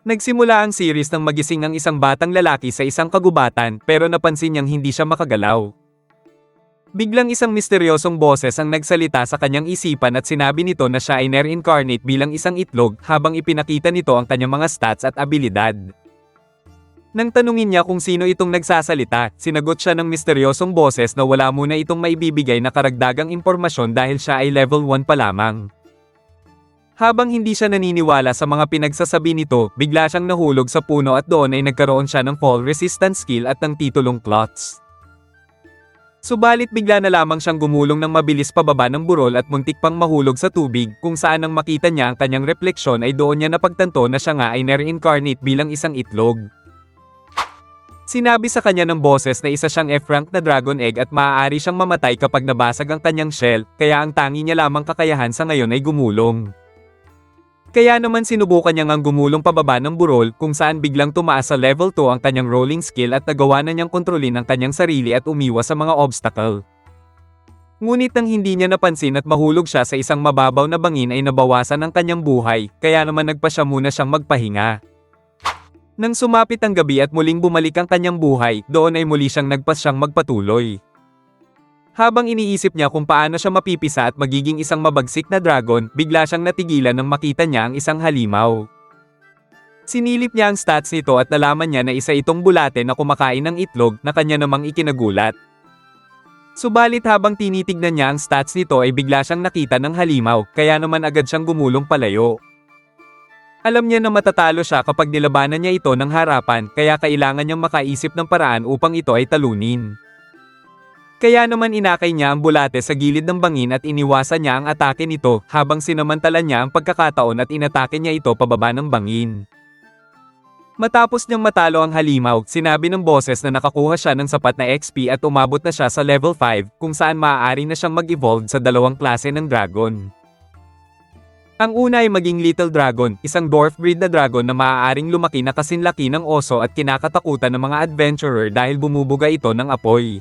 Nagsimula ang series nang magising ang isang batang lalaki sa isang kagubatan pero napansin niyang hindi siya makagalaw. Biglang isang misteryosong boses ang nagsalita sa kanyang isipan at sinabi nito na siya ay reincarnate bilang isang itlog habang ipinakita nito ang kanyang mga stats at abilidad. Nang tanungin niya kung sino itong nagsasalita, sinagot siya ng misteryosong boses na wala muna itong maibibigay na karagdagang impormasyon dahil siya ay level 1 pa lamang. Habang hindi siya naniniwala sa mga pinagsasabi nito, bigla siyang nahulog sa puno at doon ay nagkaroon siya ng fall resistance skill at ng titulong clots. Subalit bigla na lamang siyang gumulong ng mabilis pababa ng burol at muntik pang mahulog sa tubig kung saan nang makita niya ang kanyang refleksyon ay doon niya napagtanto na siya nga ay reincarnate bilang isang itlog. Sinabi sa kanya ng boses na isa siyang F-rank na dragon egg at maaari siyang mamatay kapag nabasag ang kanyang shell, kaya ang tangi niya lamang kakayahan sa ngayon ay gumulong. Kaya naman sinubukan niya ngang gumulong pababa ng burol kung saan biglang tumaas sa level 2 ang kanyang rolling skill at nagawa na niyang kontrolin ang kanyang sarili at umiwas sa mga obstacle. Ngunit nang hindi niya napansin at mahulog siya sa isang mababaw na bangin ay nabawasan ang kanyang buhay, kaya naman nagpa siya muna siyang magpahinga. Nang sumapit ang gabi at muling bumalik ang kanyang buhay, doon ay muli siyang nagpas siyang magpatuloy. Habang iniisip niya kung paano siya mapipisa at magiging isang mabagsik na dragon, bigla siyang natigilan nang makita niya ang isang halimaw. Sinilip niya ang stats nito at nalaman niya na isa itong bulate na kumakain ng itlog na kanya namang ikinagulat. Subalit habang tinitignan niya ang stats nito ay bigla siyang nakita ng halimaw, kaya naman agad siyang gumulong palayo. Alam niya na matatalo siya kapag nilabanan niya ito ng harapan, kaya kailangan niyang makaisip ng paraan upang ito ay talunin. Kaya naman inakay niya ang bulate sa gilid ng bangin at iniwasan niya ang atake nito habang sinamantala niya ang pagkakataon at inatake niya ito pababa ng bangin. Matapos niyang matalo ang halimaw, sinabi ng boses na nakakuha siya ng sapat na XP at umabot na siya sa level 5 kung saan maaari na siyang mag-evolve sa dalawang klase ng dragon. Ang una ay maging Little Dragon, isang dwarf breed na dragon na maaaring lumaki na kasinlaki ng oso at kinakatakutan ng mga adventurer dahil bumubuga ito ng apoy.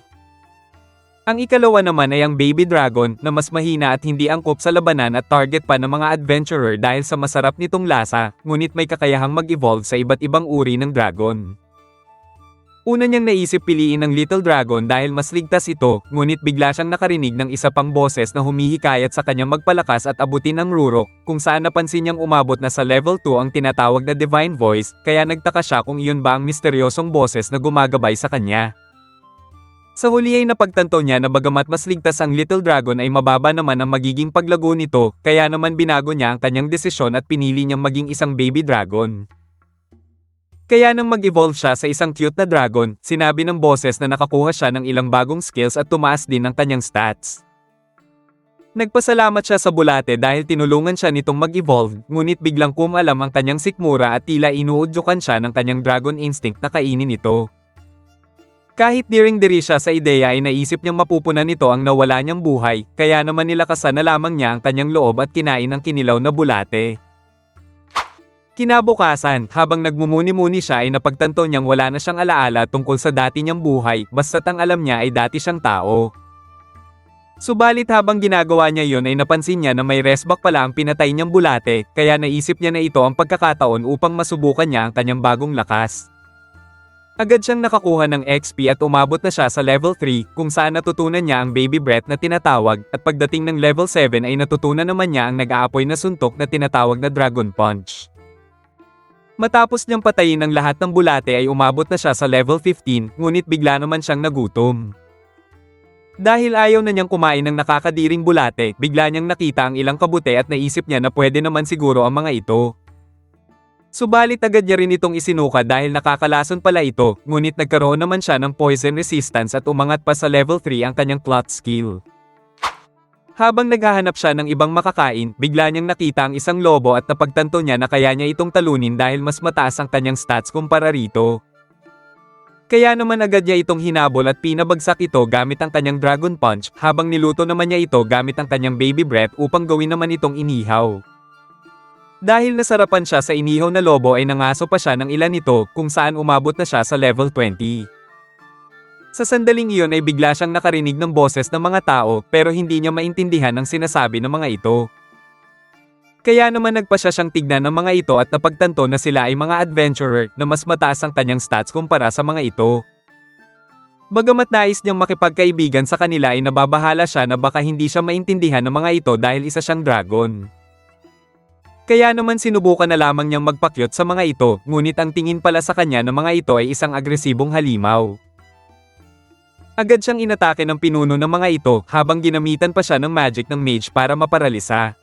Ang ikalawa naman ay ang Baby Dragon na mas mahina at hindi angkop sa labanan at target pa ng mga adventurer dahil sa masarap nitong lasa, ngunit may kakayahang mag-evolve sa iba't ibang uri ng dragon. Una niyang naisip piliin ang Little Dragon dahil mas ligtas ito, ngunit bigla siyang nakarinig ng isa pang boses na humihikayat sa kanyang magpalakas at abutin ang rurok, kung saan napansin niyang umabot na sa level 2 ang tinatawag na Divine Voice, kaya nagtaka siya kung iyon ba ang misteryosong boses na gumagabay sa kanya. Sa huli ay napagtanto niya na bagamat mas ligtas ang Little Dragon ay mababa naman ang magiging paglago nito, kaya naman binago niya ang kanyang desisyon at pinili niyang maging isang Baby Dragon. Kaya nang mag-evolve siya sa isang cute na dragon, sinabi ng boses na nakakuha siya ng ilang bagong skills at tumaas din ang kanyang stats. Nagpasalamat siya sa bulate dahil tinulungan siya nitong mag-evolve, ngunit biglang kumalam ang kanyang sikmura at tila inuudyukan siya ng kanyang dragon instinct na kainin ito. Kahit diring-diri siya sa ideya ay naisip niyang mapupunan nito ang nawala niyang buhay, kaya naman nilakasan na lamang niya ang kanyang loob at kinain ang kinilaw na bulate. Kinabukasan, habang nagmumuni-muni siya ay napagtanto niyang wala na siyang alaala tungkol sa dati niyang buhay, basta't ang alam niya ay dati siyang tao. Subalit habang ginagawa niya yon ay napansin niya na may resback pala ang pinatay niyang bulate, kaya naisip niya na ito ang pagkakataon upang masubukan niya ang kanyang bagong lakas. Agad siyang nakakuha ng XP at umabot na siya sa level 3 kung saan natutunan niya ang baby breath na tinatawag at pagdating ng level 7 ay natutunan naman niya ang nag-aapoy na suntok na tinatawag na Dragon Punch. Matapos niyang patayin ang lahat ng bulate ay umabot na siya sa level 15 ngunit bigla naman siyang nagutom. Dahil ayaw na niyang kumain ng nakakadiring bulate, bigla niyang nakita ang ilang kabute at naisip niya na pwede naman siguro ang mga ito. Subalit agad niya rin itong isinuka dahil nakakalason pala ito, ngunit nagkaroon naman siya ng poison resistance at umangat pa sa level 3 ang kanyang clot skill. Habang naghahanap siya ng ibang makakain, bigla niyang nakita ang isang lobo at napagtanto niya na kaya niya itong talunin dahil mas mataas ang kanyang stats kumpara rito. Kaya naman agad niya itong hinabol at pinabagsak ito gamit ang kanyang Dragon Punch, habang niluto naman niya ito gamit ang kanyang Baby Breath upang gawin naman itong inihaw. Dahil nasarapan siya sa inihaw na lobo ay nangaso pa siya ng ilan nito kung saan umabot na siya sa level 20. Sa sandaling iyon ay bigla siyang nakarinig ng boses ng mga tao pero hindi niya maintindihan ang sinasabi ng mga ito. Kaya naman nagpasya siyang tignan ng mga ito at napagtanto na sila ay mga adventurer na mas mataas ang kanyang stats kumpara sa mga ito. Bagamat nais niyang makipagkaibigan sa kanila ay nababahala siya na baka hindi siya maintindihan ng mga ito dahil isa siyang dragon. Kaya naman sinubukan na lamang niyang magpakyut sa mga ito, ngunit ang tingin pala sa kanya ng mga ito ay isang agresibong halimaw. Agad siyang inatake ng pinuno ng mga ito habang ginamitan pa siya ng magic ng mage para maparalisa.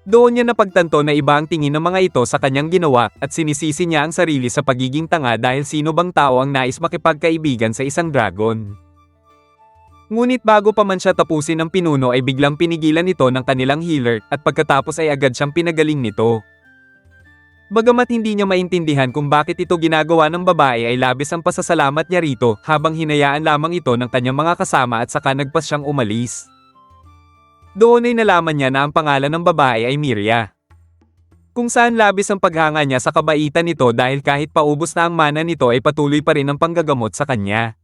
Doon niya napagtanto na iba ang tingin ng mga ito sa kanyang ginawa at sinisisi niya ang sarili sa pagiging tanga dahil sino bang tao ang nais makipagkaibigan sa isang dragon. Ngunit bago pa man siya tapusin ng pinuno ay biglang pinigilan ito ng kanilang healer at pagkatapos ay agad siyang pinagaling nito. Bagamat hindi niya maintindihan kung bakit ito ginagawa ng babae ay labis ang pasasalamat niya rito habang hinayaan lamang ito ng kanyang mga kasama at saka nagpas siyang umalis. Doon ay nalaman niya na ang pangalan ng babae ay Miria. Kung saan labis ang paghanga niya sa kabaitan nito dahil kahit paubos na ang mana nito ay patuloy pa rin ang panggagamot sa kanya.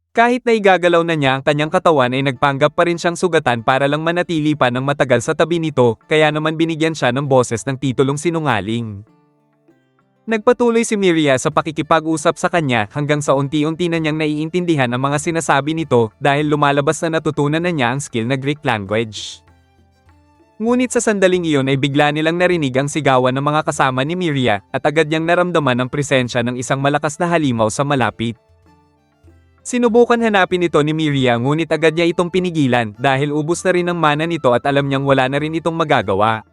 Kahit na igagalaw na niya ang kanyang katawan ay nagpanggap pa rin siyang sugatan para lang manatili pa ng matagal sa tabi nito, kaya naman binigyan siya ng boses ng titulong sinungaling. Nagpatuloy si Miria sa pakikipag-usap sa kanya hanggang sa unti-unti na niyang naiintindihan ang mga sinasabi nito dahil lumalabas na natutunan na niya ang skill na Greek language. Ngunit sa sandaling iyon ay bigla nilang narinig ang sigawan ng mga kasama ni Miria at agad niyang naramdaman ang presensya ng isang malakas na halimaw sa malapit. Sinubukan hanapin ito ni Miria ngunit agad niya itong pinigilan dahil ubos na rin ang mana nito at alam niyang wala na rin itong magagawa.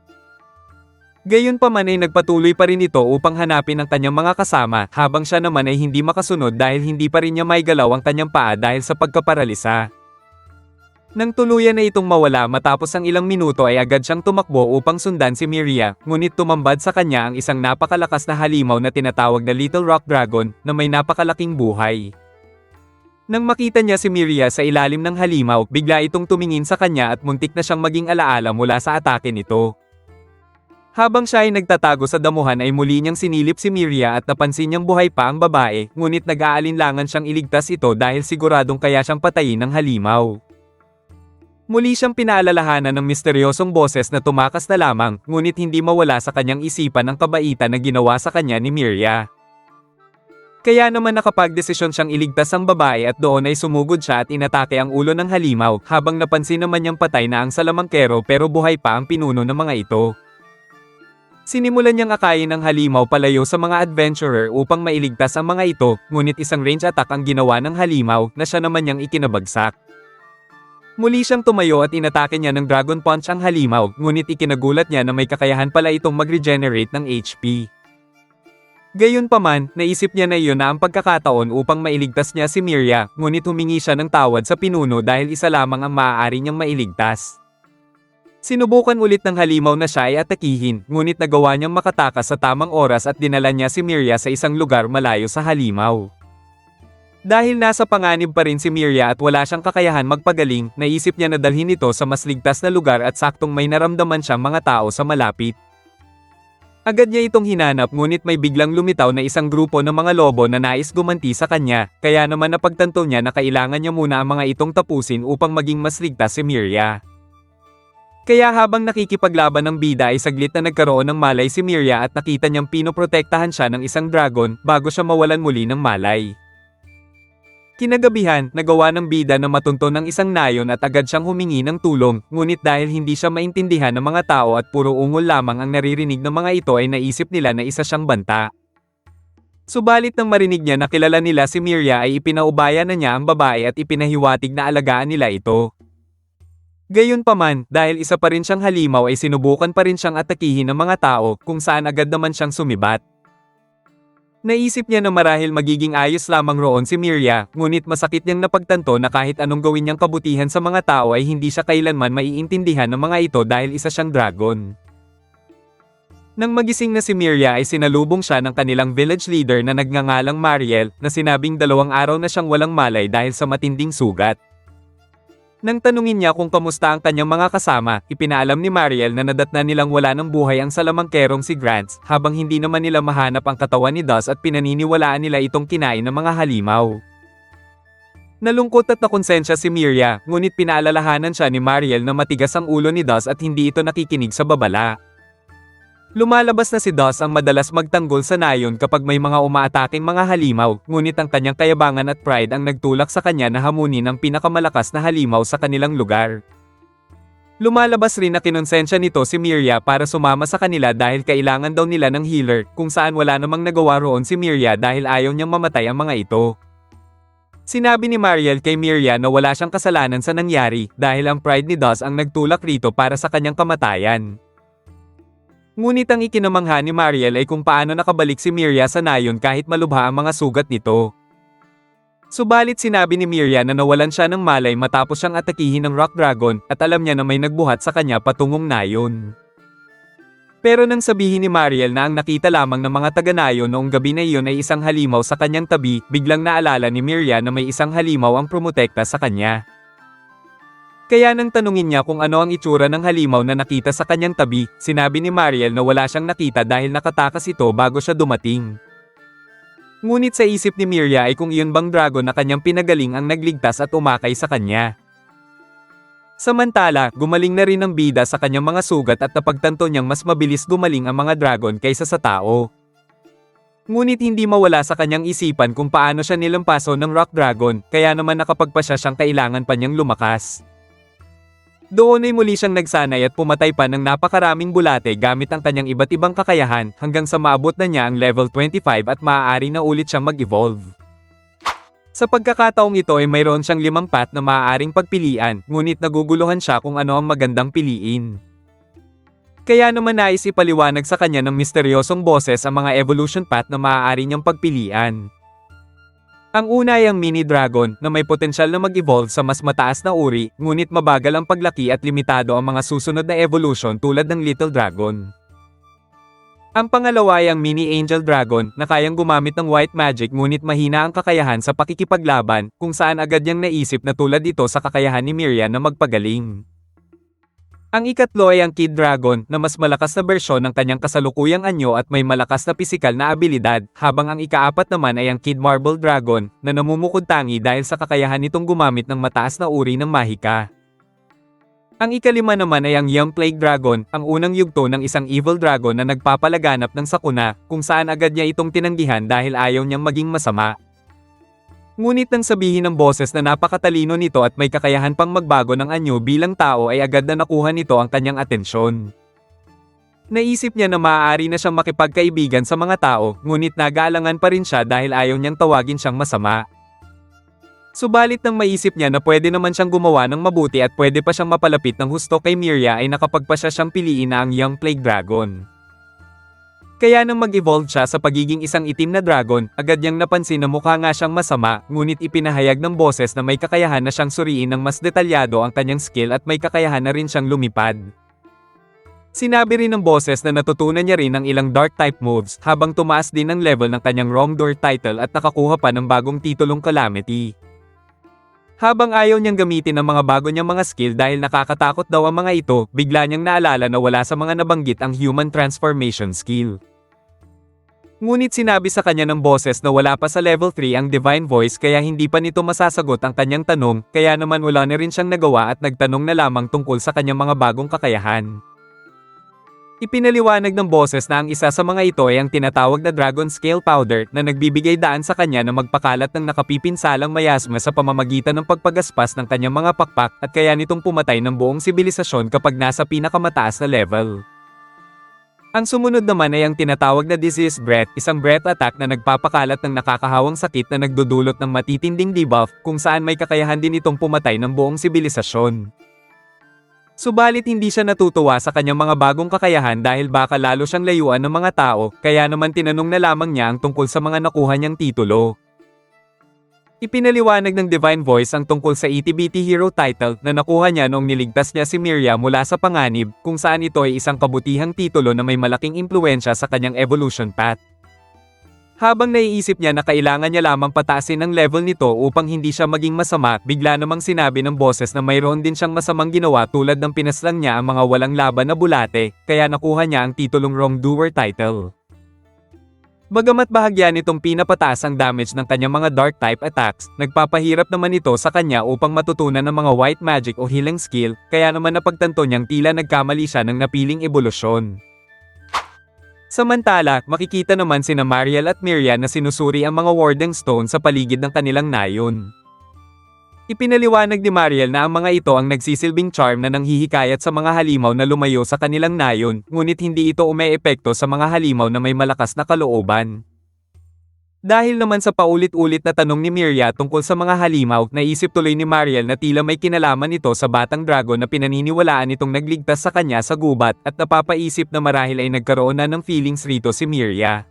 Gayunpaman ay nagpatuloy pa rin ito upang hanapin ang kanyang mga kasama habang siya naman ay hindi makasunod dahil hindi pa rin niya maigalaw ang kanyang paa dahil sa pagkaparalisa. Nang tuluyan na itong mawala matapos ang ilang minuto ay agad siyang tumakbo upang sundan si Miria, ngunit tumambad sa kanya ang isang napakalakas na halimaw na tinatawag na Little Rock Dragon na may napakalaking buhay. Nang makita niya si Miria sa ilalim ng halimaw, bigla itong tumingin sa kanya at muntik na siyang maging alaala mula sa atake nito. Habang siya ay nagtatago sa damuhan ay muli niyang sinilip si Miria at napansin niyang buhay pa ang babae, ngunit nag-aalinlangan siyang iligtas ito dahil siguradong kaya siyang patayin ng halimaw. Muli siyang pinaalalahanan ng misteryosong boses na tumakas na lamang, ngunit hindi mawala sa kanyang isipan ang kabaitan na ginawa sa kanya ni Miria. Kaya naman nakapagdesisyon siyang iligtas ang babae at doon ay sumugod siya at inatake ang ulo ng halimaw habang napansin naman niyang patay na ang salamangkero pero buhay pa ang pinuno ng mga ito. Sinimulan niyang akayin ng halimaw palayo sa mga adventurer upang mailigtas ang mga ito, ngunit isang range attack ang ginawa ng halimaw na siya naman niyang ikinabagsak. Muli siyang tumayo at inatake niya ng Dragon Punch ang halimaw, ngunit ikinagulat niya na may kakayahan pala itong mag-regenerate ng HP. Gayunpaman, naisip niya na iyon na ang pagkakataon upang mailigtas niya si Miria, ngunit humingi siya ng tawad sa pinuno dahil isa lamang ang maaari niyang mailigtas. Sinubukan ulit ng halimaw na siya ay atakihin, ngunit nagawa niyang makatakas sa tamang oras at dinala niya si Miria sa isang lugar malayo sa halimaw. Dahil nasa panganib pa rin si Miria at wala siyang kakayahan magpagaling, naisip niya na dalhin ito sa mas ligtas na lugar at saktong may naramdaman siyang mga tao sa malapit. Agad niya itong hinanap ngunit may biglang lumitaw na isang grupo ng mga lobo na nais gumanti sa kanya, kaya naman napagtanto niya na kailangan niya muna ang mga itong tapusin upang maging mas ligtas si Miria. Kaya habang nakikipaglaban ng bida ay saglit na nagkaroon ng malay si Miria at nakita niyang pinoprotektahan siya ng isang dragon bago siya mawalan muli ng malay. Kinagabihan, nagawa ng bida na matunto ng isang nayon at agad siyang humingi ng tulong, ngunit dahil hindi siya maintindihan ng mga tao at puro ungol lamang ang naririnig ng mga ito ay naisip nila na isa siyang banta. Subalit nang marinig niya na kilala nila si Miria ay ipinaubaya na niya ang babae at ipinahiwatig na alagaan nila ito. Gayunpaman, dahil isa pa rin siyang halimaw ay sinubukan pa rin siyang atakihin ng mga tao kung saan agad naman siyang sumibat. Naisip niya na marahil magiging ayos lamang roon si Miria, ngunit masakit niyang napagtanto na kahit anong gawin niyang kabutihan sa mga tao ay hindi siya kailanman maiintindihan ng mga ito dahil isa siyang dragon. Nang magising na si Miria ay sinalubong siya ng kanilang village leader na nagngangalang Mariel na sinabing 2 araw na siyang walang malay dahil sa matinding sugat. Nang tanungin niya kung kamusta ang kanyang mga kasama, ipinaalam ni Mariel na nadatna nilang wala ng buhay ang salamangkerong si Grants, habang hindi naman nila mahanap ang katawan ni Dust at pinaniniwalaan nila itong kinain ng mga halimaw. Nalungkot at nakonsensya si Miria, ngunit pinaalalahanan siya ni Mariel na matigas ang ulo ni Dust at hindi ito nakikinig sa babala. Lumalabas na si Dust ang madalas magtanggol sa nayon kapag may mga umaataking mga halimaw, ngunit ang kanyang kayabangan at pride ang nagtulak sa kanya na hamunin ang pinakamalakas na halimaw sa kanilang lugar. Lumalabas rin na kinonsensya nito si Miria para sumama sa kanila dahil kailangan daw nila ng healer, kung saan wala namang nagawa roon si Miria dahil ayaw niyang mamatay ang mga ito. Sinabi ni Mariel kay Miria na wala siyang kasalanan sa nangyari dahil ang pride ni Dust ang nagtulak rito para sa kanyang kamatayan. Ngunit ang ikinamangha ni Mariel ay kung paano nakabalik si Miria sa nayon kahit malubha ang mga sugat nito. Subalit sinabi ni Miria na nawalan siya ng malay matapos siyang atakihin ng Rock Dragon at alam niya na may nagbuhat sa kanya patungong nayon. Pero nang sabihin ni Mariel na ang nakita lamang ng mga taga-nayon noong gabi na iyon ay isang halimaw sa kanyang tabi, biglang naalala ni Miria na may isang halimaw ang promotekta sa kanya. Kaya nang tanungin niya kung ano ang itsura ng halimaw na nakita sa kanyang tabi, sinabi ni Mariel na wala siyang nakita dahil nakatakas ito bago siya dumating. Ngunit sa isip ni Miria ay kung iyon bang dragon na kanyang pinagaling ang nagligtas at umakay sa kanya. Samantala, gumaling na rin ang bida sa kanyang mga sugat at napagtanto niyang mas mabilis gumaling ang mga dragon kaysa sa tao. Ngunit hindi mawala sa kanyang isipan kung paano siya nilampaso ng Rock Dragon, kaya naman nakapagpasya siyang kailangan pa niyang lumakas. Doon ay muli siyang nagsanay at pumatay pa ng napakaraming bulate gamit ang kanyang iba't ibang kakayahan hanggang sa maabot na niya ang level 25 at maaari na ulit siyang mag-evolve. Sa pagkakataong ito ay mayroon siyang 5 path na maaaring pagpilian, ngunit naguguluhan siya kung ano ang magandang piliin. Kaya naman nais ipaliwanag sa kanya ng misteryosong boses ang mga evolution path na maaari niyang pagpilian. Ang una ay ang mini dragon na may potensyal na mag-evolve sa mas mataas na uri, ngunit mabagal ang paglaki at limitado ang mga susunod na evolution tulad ng little dragon. Ang pangalawa ay ang mini angel dragon na kayang gumamit ng white magic ngunit mahina ang kakayahan sa pakikipaglaban, kung saan agad niyang naisip na tulad ito sa kakayahan ni Miria na magpagaling. Ang ikatlo ay ang Kid Dragon na mas malakas na bersyon ng kanyang kasalukuyang anyo at may malakas na pisikal na abilidad, habang ang ikaapat naman ay ang Kid Marble Dragon na namumukod tangi dahil sa kakayahan nitong gumamit ng mataas na uri ng mahika. Ang ikalima naman ay ang Young Plague Dragon, ang unang yugto ng isang evil dragon na nagpapalaganap ng sakuna, kung saan agad niya itong tinanggihan dahil ayaw niyang maging masama. Ngunit nang sabihin ng boses na napakatalino nito at may kakayahan pang magbago ng anyo bilang tao ay agad na nakuha nito ang kanyang atensyon. Naisip niya na maaari na siyang makipagkaibigan sa mga tao, ngunit nag-aalangan pa rin siya dahil ayaw niyang tawagin siyang masama. Subalit nang maisip niya na pwede naman siyang gumawa ng mabuti at pwede pa siyang mapalapit ng husto kay Miria ay nakapagpasya siyang piliin na ang Young Plague Dragon. Kaya nang mag-evolve siya sa pagiging isang itim na dragon, agad niyang napansin na mukha nga siyang masama, ngunit ipinahayag ng boses na may kakayahan na siyang suriin ng mas detalyado ang kanyang skill at may kakayahan na rin siyang lumipad. Sinabi rin ng boses na natutunan niya rin ang ilang dark type moves habang tumaas din ang level ng kanyang Wrongdoer title at nakakuha pa ng bagong titulong Calamity. Habang ayaw niyang gamitin ang mga bago niyang mga skill dahil nakakatakot daw ang mga ito, bigla niyang naalala na wala sa mga nabanggit ang human transformation skill. Ngunit sinabi sa kanya ng boses na wala pa sa level 3 ang Divine Voice kaya hindi pa nito masasagot ang kanyang tanong, kaya naman wala na rin siyang nagawa at nagtanong na lamang tungkol sa kanyang mga bagong kakayahan. Ipinaliwanag ng boses na ang isa sa mga ito ay ang tinatawag na Dragon Scale Powder na nagbibigay daan sa kanya na magpakalat ng nakapipinsalang mayasma sa pamamagitan ng pagpagaspas ng kanyang mga pakpak at kaya nitong pumatay ng buong sibilisasyon kapag nasa pinakamataas na level. Ang sumunod naman ay ang tinatawag na Disease Breath, isang breath attack na nagpapakalat ng nakakahawang sakit na nagdudulot ng matitinding debuff kung saan may kakayahan din itong pumatay ng buong sibilisasyon. Subalit hindi siya natutuwa sa kanyang mga bagong kakayahan dahil baka lalo siyang layuan ng mga tao, kaya naman tinanong na lamang niya ang tungkol sa mga nakuha niyang titulo. Ipinaliwanag ng Divine Voice ang tungkol sa ETBT Hero title na nakuha niya noong niligtas niya si Miria mula sa panganib, kung saan ito ay isang kabutihang titulo na may malaking impluwensya sa kanyang evolution path. Habang naiisip niya na kailangan niya lamang pataasin ang level nito upang hindi siya maging masama, bigla namang sinabi ng boses na mayroon din siyang masamang ginawa tulad ng pinaslang niya ang mga walang laban na bulate, kaya nakuha niya ang titulong Wrongdoer title. Bagamat bahagya nitong pinapataas ang damage ng kanyang mga dark type attacks, nagpapahirap naman ito sa kanya upang matutunan ng mga white magic o healing skill, kaya naman napagtanto niyang tila nagkamali siya ng napiling ebolusyon. Samantala, makikita naman sina Mariel at Miriam na sinusuri ang mga warding stone sa paligid ng kanilang nayon. Ipinaliwanag ni Mariel na ang mga ito ang nagsisilbing charm na nanghihikayat sa mga halimaw na lumayo sa kanilang nayon, ngunit hindi ito umeepekto sa mga halimaw na may malakas na kalooban. Dahil naman sa paulit-ulit na tanong ni Miriam tungkol sa mga halimaw, naisip tuloy ni Mariel na tila may kinalaman ito sa batang dragon na pinaniniwalaan itong nagligtas sa kanya sa gubat, at napapaisip na marahil ay nagkaroon na ng feelings rito si Miriam.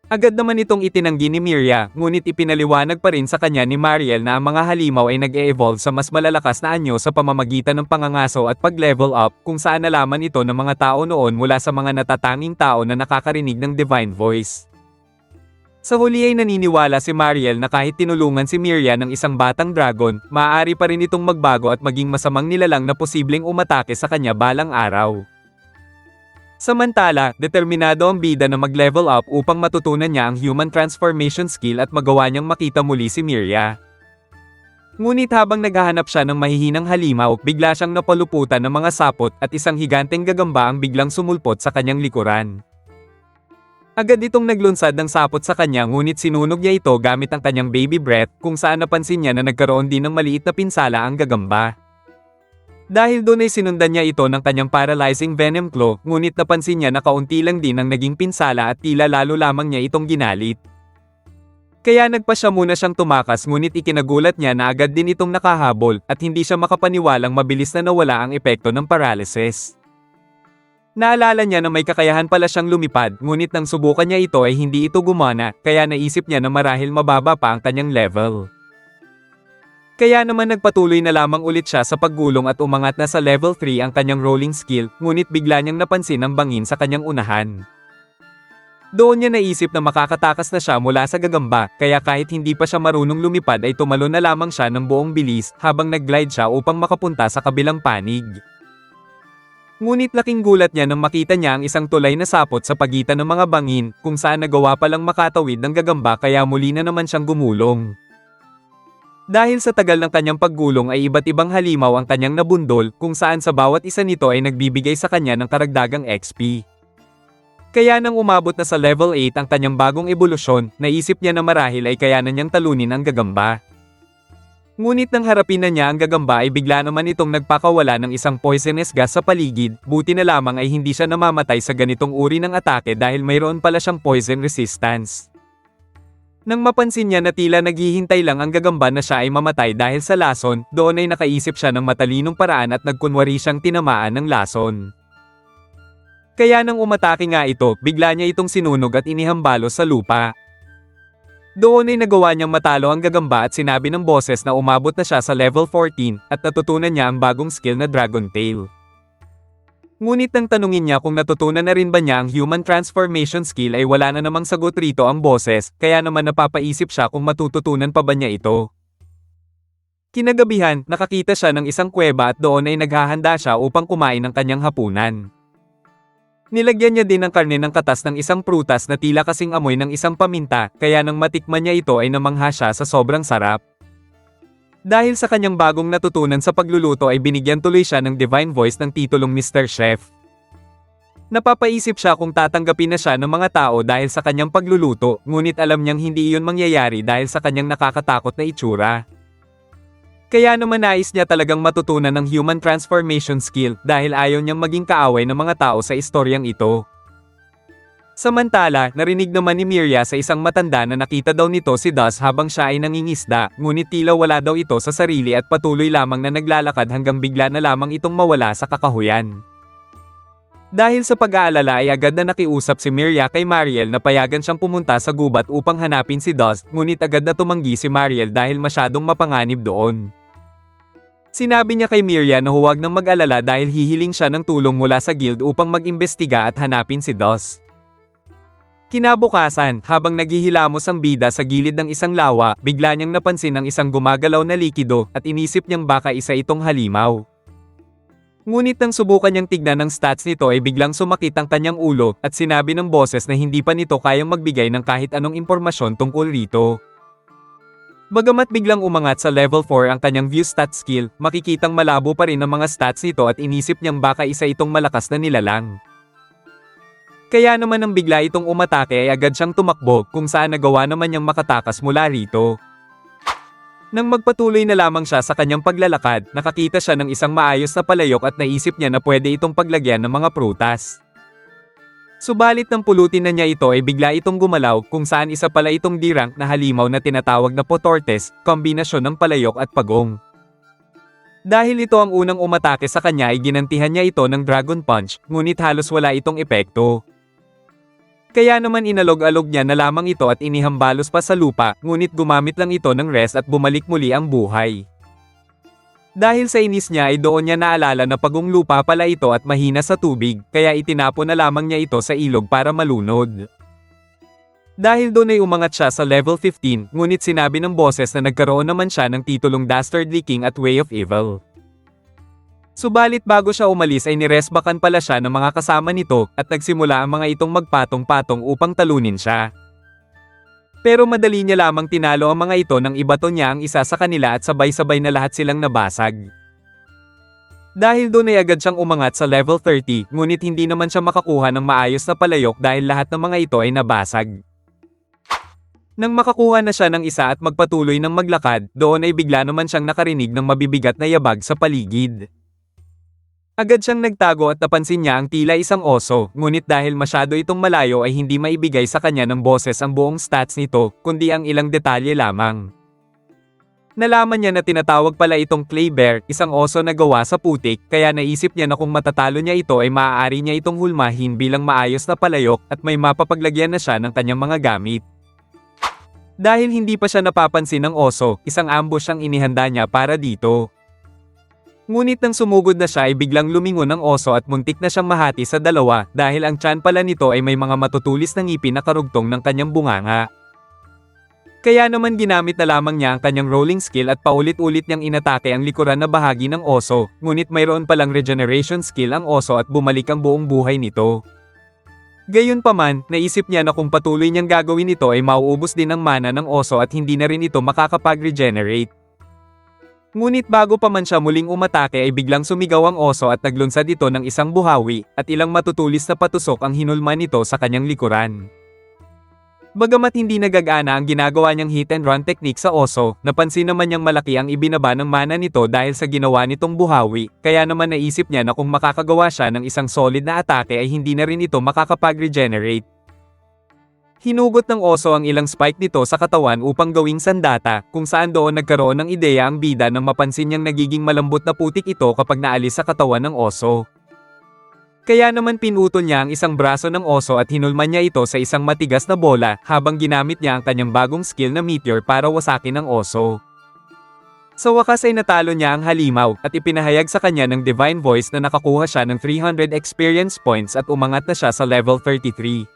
Agad naman itong itinanggi ni Miriam, ngunit ipinaliwanag pa rin sa kanya ni Mariel na ang mga halimaw ay nag-e-evolve sa mas malalakas na anyo sa pamamagitan ng pangangaso at pag-level up, kung saan nalaman ito ng mga tao noon mula sa mga natatanging tao na nakakarinig ng divine voice. Sa huli ay naniniwala si Mariel na kahit tinulungan si Miriam ng isang batang dragon, maaari pa rin itong magbago at maging masamang nilalang na posibleng umatake sa kanya balang araw. Samantala, determinado ang bida na mag-level up upang matutunan niya ang human transformation skill at magawa niyang makita muli si Miriam. Ngunit habang naghahanap siya ng mahihinang halimaw, bigla siyang napaluputan ng mga sapot at isang higanteng gagamba ang biglang sumulpot sa kanyang likuran. Agad itong naglunsad ng sapot sa kanya, ngunit sinunog niya ito gamit ang kanyang baby breath, kung saan napansin niya na nagkaroon din ng maliit na pinsala ang gagamba. Dahil doon ay sinundan niya ito ng kanyang paralyzing venom claw, ngunit napansin niya na kaunti lang din ang naging pinsala at tila lalo lamang niya itong ginalit. Kaya nagpa siya muna siyang tumakas, ngunit ikinagulat niya na agad din itong nakahabol at hindi siya makapaniwalang mabilis na nawala ang epekto ng paralysis. Naalala niya na may kakayahan pala siyang lumipad, ngunit nang subukan niya ito ay hindi ito gumana, kaya naisip niya na marahil mababa pa ang kanyang level. Kaya naman nagpatuloy na lamang ulit siya sa paggulong at umangat na sa level 3 ang kanyang rolling skill, ngunit bigla niyang napansin ang bangin sa kanyang unahan. Doon niya naisip na makakatakas na siya mula sa gagamba, kaya kahit hindi pa siya marunong lumipad ay tumalon na lamang siya ng buong bilis habang nag-glide siya upang makapunta sa kabilang panig. Ngunit laking gulat niya nang makita niya ang isang tulay na sapot sa pagitan ng mga bangin, kung saan nagawa palang makatawid ng gagamba, kaya muli na naman siyang gumulong. Dahil sa tagal ng kanyang paggulong ay iba't ibang halimaw ang kanyang nabundol, kung saan sa bawat isa nito ay nagbibigay sa kanya ng karagdagang XP. Kaya nang umabot na sa level 8 ang kanyang bagong ebolusyon, naisip niya na marahil ay kayanan niyang talunin ang gagamba. Ngunit nang harapin na niya ang gagamba ay bigla naman itong nagpakawala ng isang poisonous gas sa paligid, buti na lamang ay hindi siya namamatay sa ganitong uri ng atake dahil mayroon pala siyang poison resistance. Nang mapansin niya na tila naghihintay lang ang gagamba na siya ay mamatay dahil sa lason, doon ay nakaisip siya ng matalinong paraan at nagkunwari siyang tinamaan ng lason. Kaya nang umatake nga ito, bigla niya itong sinunog at inihambalo sa lupa. Doon ay nagawa niyang matalo ang gagamba at sinabi ng boses na umabot na siya sa level 14 at natutunan niya ang bagong skill na Dragon Tail. Ngunit nang tanungin niya kung natutunan na rin ba niya ang human transformation skill ay wala na namang sagot rito ang boses, kaya naman napapaisip siya kung matututunan pa ba niya ito. Kinagabihan, nakakita siya ng isang kuweba at doon ay naghahanda siya upang kumain ng kanyang hapunan. Nilagyan niya din ng karne ng katas ng isang prutas na tila kasing amoy ng isang paminta, kaya nang matikman niya ito ay namangha siya sa sobrang sarap. Dahil sa kanyang bagong natutunan sa pagluluto ay binigyan tuloy siya ng divine voice ng titulong Mr. Chef. Napapaisip siya kung tatanggapin na siya ng mga tao dahil sa kanyang pagluluto, ngunit alam niyang hindi iyon mangyayari dahil sa kanyang nakakatakot na itsura. Kaya naman nais niya talagang matutunan ng human transformation skill dahil ayaw niyang maging kaaway ng mga tao sa istoryang ito. Samantala, narinig naman ni Miriam sa isang matanda na nakita daw nito si Dust habang siya ay nangingisda, ngunit tila wala daw ito sa sarili at patuloy lamang na naglalakad hanggang bigla na lamang itong mawala sa kakahuyan. Dahil sa pag-aalala ay agad na nakiusap si Miriam kay Mariel na payagan siyang pumunta sa gubat upang hanapin si Dust, ngunit agad na tumanggi si Mariel dahil masyadong mapanganib doon. Sinabi niya kay Miriam na huwag nang mag-alala dahil hihiling siya ng tulong mula sa guild upang mag-imbestiga at hanapin si Dust. Kinabukasan, habang naghihilamos ang bida sa gilid ng isang lawa, bigla niyang napansin ang isang gumagalaw na likido at inisip niyang baka isa itong halimaw. Ngunit nang subukan niyang tignan ang stats nito ay biglang sumakit ang kanyang ulo at sinabi ng boses na hindi pa nito kayang magbigay ng kahit anong impormasyon tungkol rito. Bagamat biglang umangat sa level 4 ang kanyang view stat skill, makikitang malabo pa rin ang mga stats nito at inisip niyang baka isa itong malakas na nilalang. Kaya naman nang bigla itong umatake ay agad siyang tumakbo kung saan nagawa naman niyang makatakas mula rito. Nang magpatuloy na lamang siya sa kanyang paglalakad, nakakita siya ng isang maayos na palayok at naisip niya na pwede itong paglagyan ng mga prutas. Subalit nang pulutin na niya ito ay bigla itong gumalaw kung saan isa pala itong D-rank na halimaw na tinatawag na Potortes, kombinasyon ng palayok at pagong. Dahil ito ang unang umatake sa kanya ay ginantihan niya ito ng Dragon Punch, ngunit halos wala itong epekto. Kaya naman inalog-alog niya na lamang ito at inihambalos pa sa lupa, ngunit gumamit lang ito ng rest at bumalik muli ang buhay. Dahil sa inis niya ay doon niya naalala na pagong lupa pala ito at mahina sa tubig, kaya itinapon na lamang niya ito sa ilog para malunod. Dahil doon ay umangat siya sa level 15, ngunit sinabi ng boses na nagkaroon naman siya ng titulong Dastardly King at Way of Evil. Subalit bago siya umalis ay niresbakan pala siya ng mga kasama nito at nagsimula ang mga itong magpatong-patong upang talunin siya. Pero madali niya lamang tinalo ang mga ito nang ibato niya ang isa sa kanila at sabay-sabay na lahat silang nabasag. Dahil doon ay agad siyang umangat sa level 30, ngunit hindi naman siya makakuha ng maayos na palayok dahil lahat ng mga ito ay nabasag. Nang makakuha na siya ng isa at magpatuloy ng maglakad, doon ay bigla naman siyang nakarinig ng mabibigat na yabag sa paligid. Agad siyang nagtago at napansin niya ang tila isang oso, ngunit dahil masyado itong malayo ay hindi maibigay sa kanya ng boses ang buong stats nito, kundi ang ilang detalye lamang. Nalaman niya na tinatawag pala itong clay bear, isang oso na gawa sa putik, kaya naisip niya na kung matatalo niya ito ay maaari niya itong hulmahin bilang maayos na palayok at may mapapaglagyan na siya ng kanyang mga gamit. Dahil hindi pa siya napapansin ng oso, isang ambush ang inihanda niya para dito. Ngunit nang sumugod na siya ay biglang lumingon ang oso at muntik na siyang mahati sa dalawa dahil ang tiyan pala nito ay may mga matutulis na ngipin na karugtong ng kanyang bunganga. Kaya naman ginamit na lamang niya ang kanyang rolling skill at paulit-ulit niyang inatake ang likuran na bahagi ng oso, ngunit mayroon palang regeneration skill ang oso at bumalik ang buong buhay nito. Gayunpaman, naisip niya na kung patuloy niyang gagawin ito ay mauubos din ang mana ng oso at hindi na rin ito makakapag-regenerate. Ngunit bago pa man siya muling umatake ay biglang sumigaw ang oso at naglunsad ito ng isang buhawi, at ilang matutulis na patusok ang hinulma nito sa kanyang likuran. Bagamat hindi nagagana ang ginagawa niyang hit and run technique sa oso, napansin naman niyang malaki ang ibinaba ng mana nito dahil sa ginawa nitong buhawi, kaya naman naisip niya na kung makakagawa siya ng isang solid na atake ay hindi na rin ito makakapag-regenerate. Hinugot ng oso ang ilang spike nito sa katawan upang gawing sandata, kung saan doon nagkaroon ng ideya ang bida nang mapansin niyang nagiging malambot na putik ito kapag naalis sa katawan ng oso. Kaya naman pinutol niya ang isang braso ng oso at hinulman niya ito sa isang matigas na bola habang ginamit niya ang kanyang bagong skill na meteor para wasakin ang oso. Sa wakas ay natalo niya ang halimaw at ipinahayag sa kanya ng Divine Voice na nakakuha siya ng 300 experience points at umangat na siya sa level 33.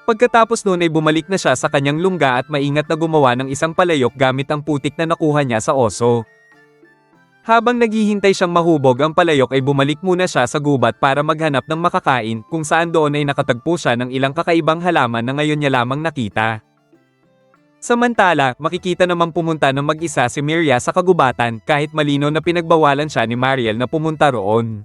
Pagkatapos noon ay bumalik na siya sa kanyang lungga at maingat na gumawa ng isang palayok gamit ang putik na nakuha niya sa oso. Habang naghihintay siyang mahubog ang palayok ay bumalik muna siya sa gubat para maghanap ng makakain, kung saan doon ay nakatagpo siya ng ilang kakaibang halaman na ngayon niya lamang nakita. Samantala, makikita namang pumunta ng mag-isa si Miria sa kagubatan kahit malinaw na pinagbawalan siya ni Mariel na pumunta roon.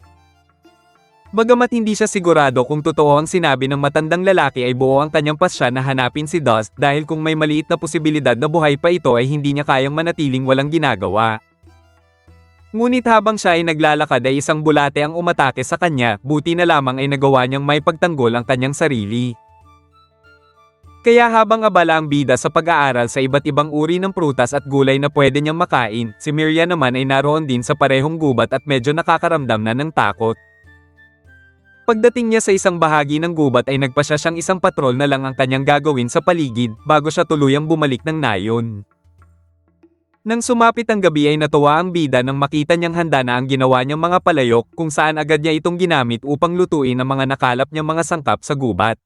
Bagamat hindi siya sigurado kung totoo ang sinabi ng matandang lalaki ay buo ang kanyang pasya na hanapin si Dust dahil kung may maliit na posibilidad na buhay pa ito ay hindi niya kayang manatiling walang ginagawa. Ngunit habang siya ay naglalakad ay isang bulate ang umatake sa kanya, buti na lamang ay nagawa niyang may pagtanggol ang kanyang sarili. Kaya habang abala ang bida sa pag-aaral sa iba't ibang uri ng prutas at gulay na pwede niyang makain, si Miria naman ay naroon din sa parehong gubat at medyo nakakaramdam na ng takot. Pagdating niya sa isang bahagi ng gubat ay nagpasya siyang isang patrol na lang ang kanyang gagawin sa paligid bago siya tuluyang bumalik ng nayon. Nang sumapit ang gabi ay natuwa ang bida nang makita niyang handa na ang ginawa niyang mga palayok kung saan agad niya itong ginamit upang lutuin ang mga nakalap niyang mga sangkap sa gubat.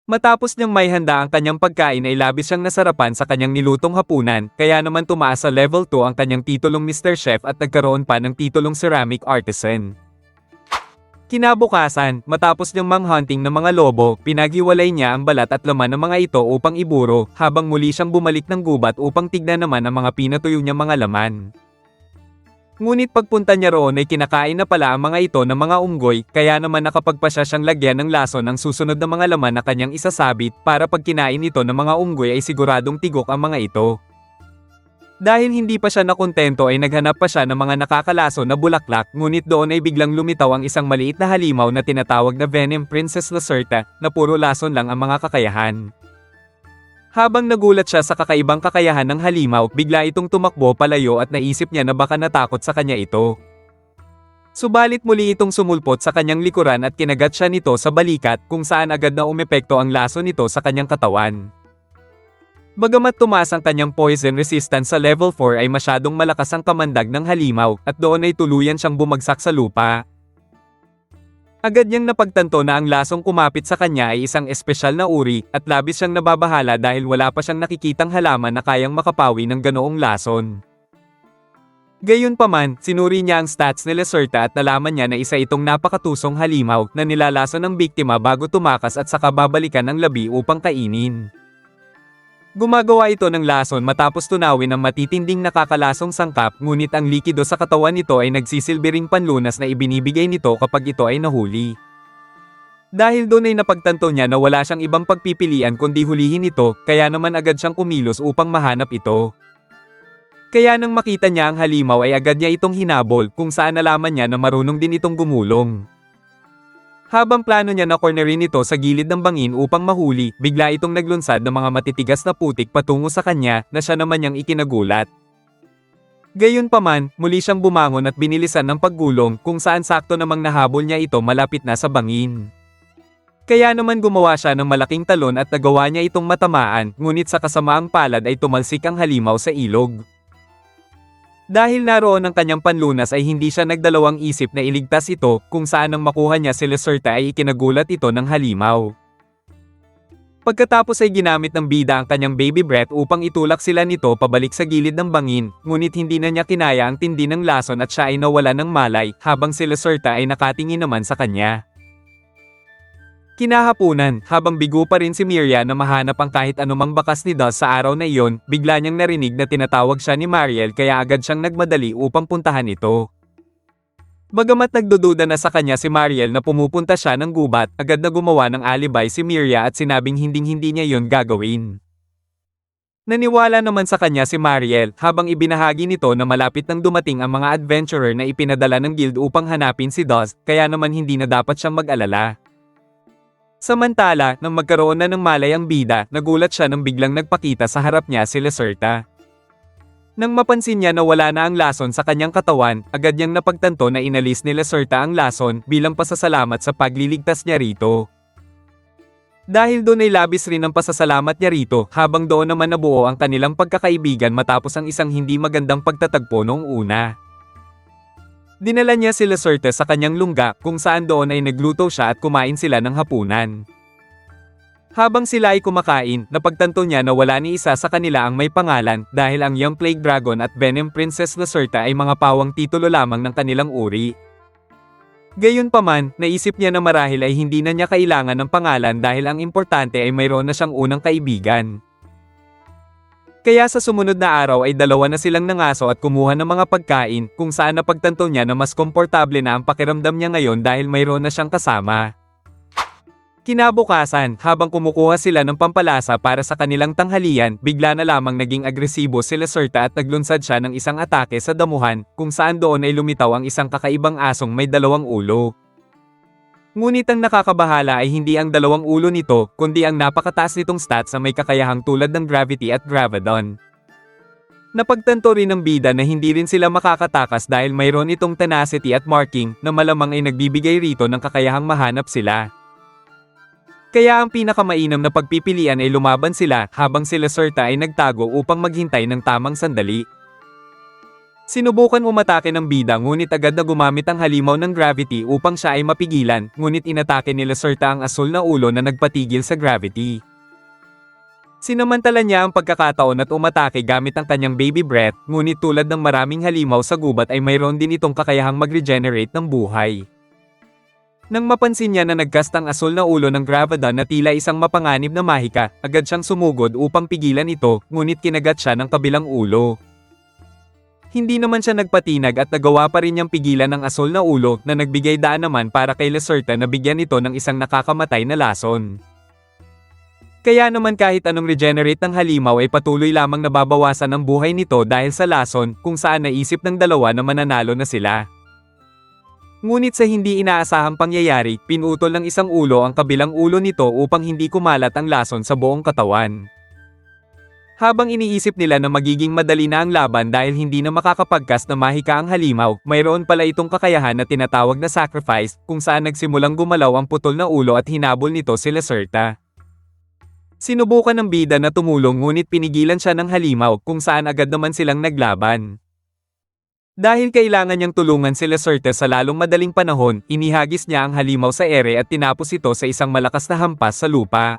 Matapos niyang may handa ang kanyang pagkain ay labis siyang nasarapan sa kanyang nilutong hapunan, kaya naman tumaas sa level 2 ang kanyang titulong Mr. Chef at nagkaroon pa ng titulong Ceramic Artisan. Kinabukasan, matapos niyang manghunting ng mga lobo, pinaghiwalay niya ang balat at laman ng mga ito upang iburo, habang muli siyang bumalik ng gubat upang tignan naman ang mga pinatuyo niyang mga laman. Ngunit pagpunta niya roon ay kinakain na pala ang mga ito ng mga unggoy, kaya naman nakapagpasya siyang lagyan ng lason ang susunod na mga laman na kanyang isasabit para pag kinain ito ng mga unggoy ay siguradong tigok ang mga ito. Dahil hindi pa siya nakontento ay naghanap pa siya ng mga nakakalaso na bulaklak, ngunit doon ay biglang lumitaw ang isang maliit na halimaw na tinatawag na Venom Princess Lacerta, na puro lason lang ang mga kakayahan. Habang nagulat siya sa kakaibang kakayahan ng halimaw, bigla itong tumakbo palayo at naisip niya na baka natakot sa kanya ito. Subalit muli itong sumulpot sa kanyang likuran at kinagat siya nito sa balikat, kung saan agad na umepekto ang laso nito sa kanyang katawan. Bagamat tumaas ang kanyang poison resistance sa level 4 ay masyadong malakas ang kamandag ng halimaw, at doon ay tuluyan siyang bumagsak sa lupa. Agad niyang napagtanto na ang lasong kumapit sa kanya ay isang espesyal na uri, at labis siyang nababahala dahil wala pa siyang nakikitang halaman na kayang makapawi ng ganoong lason. Gayunpaman, sinuri niya ang stats ni Lacerta at nalaman niya na isa itong napakatusong halimaw na nilalason ng biktima bago tumakas at saka babalikan ng labi upang kainin. Gumagawa ito ng lason matapos tunawin ang matitinding nakakalasong sangkap, ngunit ang likido sa katawan nito ay nagsisilbi ring panlunas na ibinibigay nito kapag ito ay nahuli. Dahil doon ay napagtanto niya na wala siyang ibang pagpipilian kundi hulihin ito, kaya naman agad siyang kumilos upang mahanap ito. Kaya nang makita niya ang halimaw ay agad niya itong hinabol, kung saan nalaman niya na marunong din itong gumulong. Habang plano niya na cornerin ito sa gilid ng bangin upang mahuli, bigla itong naglunsad ng mga matitigas na putik patungo sa kanya, na siya naman niyang ikinagulat. Gayunpaman, muli siyang bumangon at binilisan ng paggulong, kung saan sakto namang nahabol niya ito malapit na sa bangin. Kaya naman gumawa siya ng malaking talon at nagawa niya itong matamaan, ngunit sa kasamaang palad ay tumalsik ang halimaw sa ilog. Dahil naroon ang kanyang panlunas ay hindi siya nagdalawang isip na iligtas ito, kung saan nang makuha niya si Lacerta ay ikinagulat ito ng halimaw. Pagkatapos ay ginamit ng bida ang kanyang baby breath upang itulak sila nito pabalik sa gilid ng bangin, ngunit hindi na niya kinaya ang tindi ng lason at siya ay nawala ng malay, habang si Lacerta ay nakatingin naman sa kanya. Kinahapunan, habang bigo pa rin si Miria na mahanap ang kahit anumang bakas ni Dust sa araw na iyon, bigla niyang narinig na tinatawag siya ni Mariel, kaya agad siyang nagmadali upang puntahan ito. Bagamat nagdududa na sa kanya si Mariel na pumupunta siya ng gubat, agad na gumawa ng alibay si Miria at sinabing hinding-hindi niya yon gagawin. Naniwala naman sa kanya si Mariel, habang ibinahagi nito na malapit nang dumating ang mga adventurer na ipinadala ng guild upang hanapin si Dust, kaya naman hindi na dapat siyang mag-alala. Samantala, nang magkaroon na ng malay ang bida, nagulat siya nang biglang nagpakita sa harap niya si Lacerta. Nang mapansin niya na wala na ang lason sa kanyang katawan, agad niyang napagtanto na inalis ni Lacerta ang lason bilang pasasalamat sa pagliligtas niya rito. Dahil doon ay labis rin ang pasasalamat niya rito, habang doon naman nabuo ang kanilang pagkakaibigan matapos ang isang hindi magandang pagtatagpo noong una. Dinala niya si Lacerta sa kanyang lungga, kung saan doon ay nagluto siya at kumain sila ng hapunan. Habang sila ay kumakain, napagtanto niya na wala ni isa sa kanila ang may pangalan, dahil ang Young Plague Dragon at Venom Princess Lacerta ay mga pawang titulo lamang ng kanilang uri. Gayunpaman, naisip niya na marahil ay hindi na niya kailangan ng pangalan dahil ang importante ay mayroon na siyang unang kaibigan. Kaya sa sumunod na araw ay dalawa na silang nangaso at kumuha ng mga pagkain, kung saan napagtanto niya na mas komportable na ang pakiramdam niya ngayon dahil mayroon na siyang kasama. Kinabukasan, habang kumukuha sila ng pampalasa para sa kanilang tanghalian, bigla na lamang naging agresibo si Lacerta at naglunsad siya ng isang atake sa damuhan, kung saan doon ay lumitaw ang isang kakaibang asong may dalawang ulo. Ngunit ang nakakabahala ay hindi ang dalawang ulo nito, kundi ang napakataas nitong stats sa may kakayahang tulad ng Gravity at Gravadon. Napagtanto rin ng bida na hindi rin sila makakatakas dahil mayroon itong Tenacity at Marking, na malamang ay nagbibigay rito ng kakayahang mahanap sila. Kaya ang pinakamainam na pagpipilian ay lumaban sila, habang si Lacerta ay nagtago upang maghintay ng tamang sandali. Sinubukan umatake ng bida ngunit agad na gumamit ang halimaw ng gravity upang siya ay mapigilan, ngunit inatake ni Lacerta ang asul na ulo na nagpatigil sa gravity. Sinamantala niya ang pagkakataon at umatake gamit ang kanyang baby breath, ngunit tulad ng maraming halimaw sa gubat ay mayroon din itong kakayahang mag-regenerate ng buhay. Nang mapansin niya na nagcast ang asul na ulo ng Gravadon na tila isang mapanganib na mahika, agad siyang sumugod upang pigilan ito, ngunit kinagat siya ng kabilang ulo. Hindi naman siya nagpatinag at nagawa pa rin niyang pigilan ang asul na ulo na nagbigay daan naman para kay Lacerta na bigyan ito ng isang nakakamatay na lason. Kaya naman kahit anong regenerate ng halimaw ay patuloy lamang nababawasan ang buhay nito dahil sa lason, kung saan naisip ng dalawa na mananalo na sila. Ngunit sa hindi inaasahang pangyayari, pinutol ng isang ulo ang kabilang ulo nito upang hindi kumalat ang lason sa buong katawan. Habang iniisip nila na magiging madali na ang laban dahil hindi na makakapagkas na mahika ang halimaw, mayroon pala itong kakayahan na tinatawag na sacrifice, kung saan nagsimulang gumalaw ang putol na ulo at hinabol nito si Lacerta. Sinubukan ng bida na tumulong ngunit pinigilan siya ng halimaw, kung saan agad naman silang naglaban. Dahil kailangan niyang tulungan si Lacerta sa lalong madaling panahon, inihagis niya ang halimaw sa ere at tinapos ito sa isang malakas na hampas sa lupa.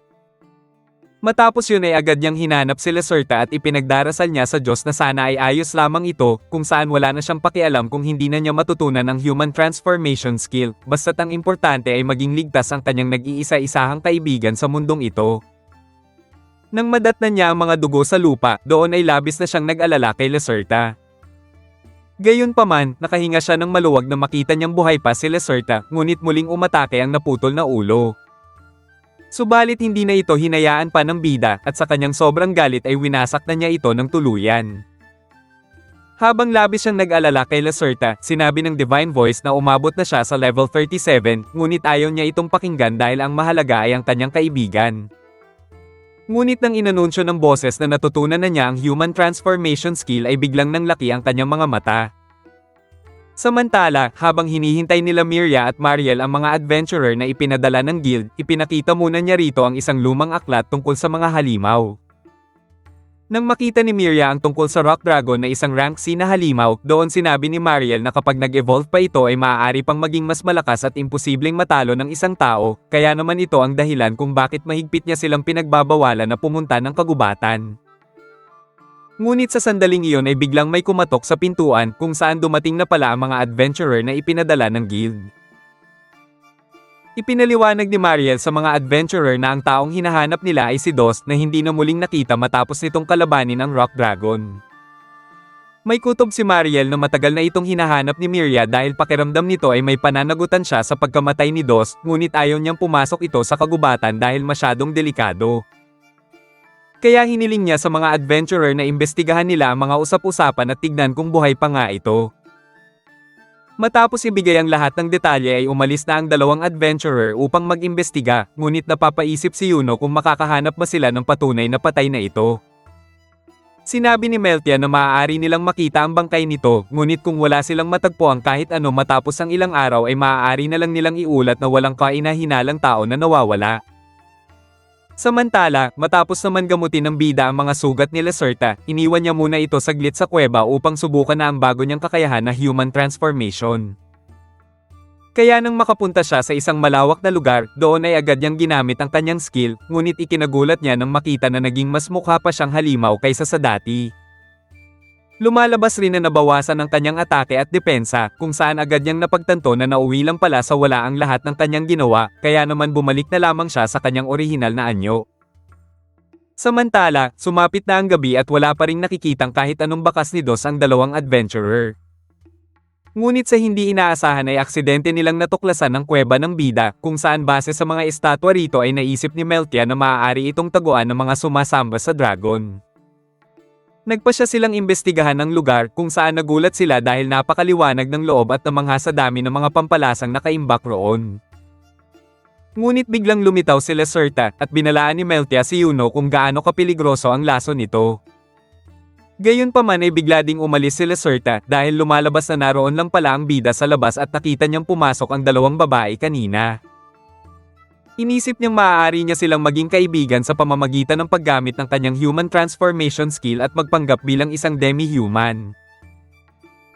Matapos yun ay agad niyang hinanap si Lacerta at ipinagdarasal niya sa Diyos na sana ay ayos lamang ito, kung saan wala na siyang pakialam kung hindi na niya matutunan ang human transformation skill, basta't ang importante ay maging ligtas ang kanyang nag-iisa-isahang kaibigan sa mundong ito. Nang madatnan niya ang mga dugo sa lupa, doon ay labis na siyang nag-alala kay Lacerta. Gayunpaman, nakahinga siya ng maluwag na makita niyang buhay pa si Lacerta, ngunit muling umatake ang naputol na ulo. Subalit hindi na ito hinayaan pa ng bida at sa kanyang sobrang galit ay winasak na niya ito ng tuluyan. Habang labis siyang nag-alala kay Lacerta, sinabi ng Divine Voice na umabot na siya sa level 37, ngunit ayaw niya itong pakinggan dahil ang mahalaga ay ang kanyang kaibigan. Ngunit nang inanunsyo ng boses na natutunan na niya ang human transformation skill ay biglang nanglaki ang kanyang mga mata. Samantala, habang hinihintay nila Miria at Mariel ang mga adventurer na ipinadala ng guild, ipinakita muna niya rito ang isang lumang aklat tungkol sa mga halimaw. Nang makita ni Miria ang tungkol sa Rock Dragon na isang rank C na halimaw, doon sinabi ni Mariel na kapag nag-evolve pa ito ay maaari pang maging mas malakas at imposibleng matalo ng isang tao, kaya naman ito ang dahilan kung bakit mahigpit niya silang pinagbabawalan na pumunta ng kagubatan. Ngunit sa sandaling iyon ay biglang may kumatok sa pintuan kung saan dumating na pala ang mga adventurer na ipinadala ng guild. Ipinaliwanag ni Mariel sa mga adventurer na ang taong hinahanap nila ay si Dos na hindi na muling nakita matapos nitong kalabanin ang Rock Dragon. May kutob si Mariel na matagal na itong hinahanap ni Miria dahil pakiramdam nito ay may pananagutan siya sa pagkamatay ni Dos, ngunit ayaw niyang pumasok ito sa kagubatan dahil masyadong delikado. Kaya hiniling niya sa mga adventurer na imbestigahan nila ang mga usap-usapan at tignan kung buhay pa nga ito. Matapos ibigay ang lahat ng detalye ay umalis na ang dalawang adventurer upang mag-imbestiga, ngunit napapaisip si Yuno kung makakahanap ba sila ng patunay na patay na ito. Sinabi ni Meltia na maaari nilang makita ang bangkay nito, ngunit kung wala silang matagpuan kahit ano matapos ang ilang araw ay maaari na lang nilang iulat na walang kainahinalang tao na nawawala. Samantala, matapos naman gamutin ng bida ang mga sugat ni Lacerta, iniwan niya muna ito saglit sa kuweba upang subukan na ang bago niyang kakayahan na human transformation. Kaya nang makapunta siya sa isang malawak na lugar, doon ay agad niyang ginamit ang kanyang skill, ngunit ikinagulat niya nang makita na naging mas mukha pa siyang halimaw kaysa sa dati. Lumalabas rin na nabawasan ang kanyang atake at depensa, kung saan agad niyang napagtanto na nauwi lang pala sa wala ang lahat ng kanyang ginawa, kaya naman bumalik na lamang siya sa kanyang orihinal na anyo. Samantala, sumapit na ang gabi at wala pa ring nakikitang kahit anong bakas ni Dos ang dalawang adventurer. Ngunit sa hindi inaasahan ay aksidente nilang natuklasan ng kuweba ng bida, kung saan base sa mga estatwa rito ay naisip ni Meltia na maaari itong taguan ng mga sumasamba sa dragon. Nagpasya silang imbestigahan ang lugar kung saan nagulat sila dahil napakaliwanag ng loob at namangha sa dami ng mga pampalasang nakaimbak roon. Ngunit biglang lumitaw si Lacerta at binalaan ni Meltia si Yuno kung gaano kapiligroso ang laso nito. Gayunpaman ay bigla ding umalis si Lacerta dahil lumalabas na naroon lang pala ang bida sa labas at nakita niyang pumasok ang dalawang babae kanina. Inisip niyang maaari niya silang maging kaibigan sa pamamagitan ng paggamit ng kanyang human transformation skill at magpanggap bilang isang demi-human.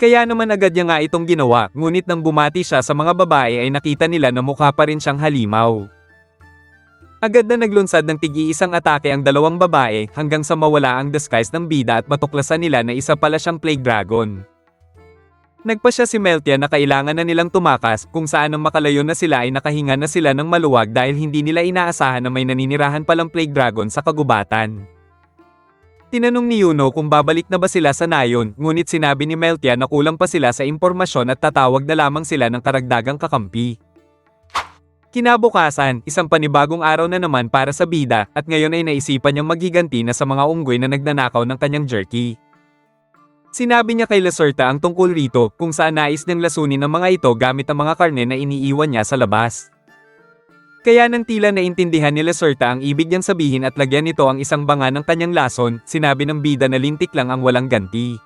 Kaya naman agad niya nga itong ginawa, ngunit nang bumati siya sa mga babae ay nakita nila na mukha pa rin siyang halimaw. Agad na naglunsad ng tig-iisang atake ang dalawang babae hanggang sa mawala ang disguise ng bida at matuklasan nila na isa pala siyang plague dragon. Nagpasya si Meltia na kailangan na nilang tumakas kung saan nang makalayo na sila ay nakahinga na sila ng maluwag dahil hindi nila inaasahan na may naninirahan palang plague dragon sa kagubatan. Tinanong ni Yuno kung babalik na ba sila sa nayon, ngunit sinabi ni Meltia na kulang pa sila sa impormasyon at tatawag na lamang sila ng karagdagang kakampi. Kinabukasan, isang panibagong araw na naman para sa bida at ngayon ay naisipan niyang maghiganti na sa mga unggoy na nagnanakaw ng kanyang jerky. Sinabi niya kay Lacerta ang tungkol rito kung saan nais niyang lasunin ang mga ito gamit ang mga karne na iniiwan niya sa labas. Kaya nang tila naintindihan ni Lacerta ang ibig niyang sabihin at lagyan nito ang isang banga ng kanyang lason, sinabi ng bida na lintik lang ang walang ganti.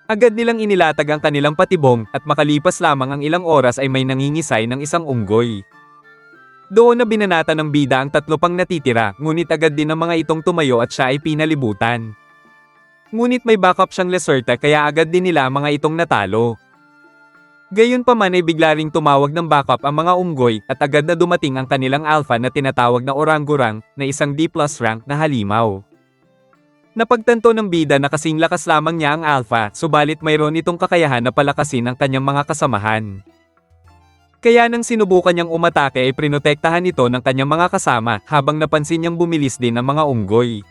Agad nilang inilatag ang kanilang patibong at makalipas lamang ang ilang oras ay may nangingisay ng isang unggoy. Doon na binanata ng bida ang 3 pang natitira, ngunit agad din ang mga itong tumayo at siya ay pinalibutan. Ngunit may backup siyang Lacerta kaya agad din nila ang mga itong natalo. Gayunpaman ay bigla ring tumawag ng backup ang mga unggoy at agad na dumating ang kanilang alpha na tinatawag na orangurang na isang D+ rank na halimaw. Napagtanto ng bida na kasing lakas lamang niya ang alpha, subalit mayroon itong kakayahan na palakasin ang kanyang mga kasamahan. Kaya nang sinubukan niyang umatake ay prinotektahan ito ng kanyang mga kasama habang napansin niyang bumilis din ang mga unggoy.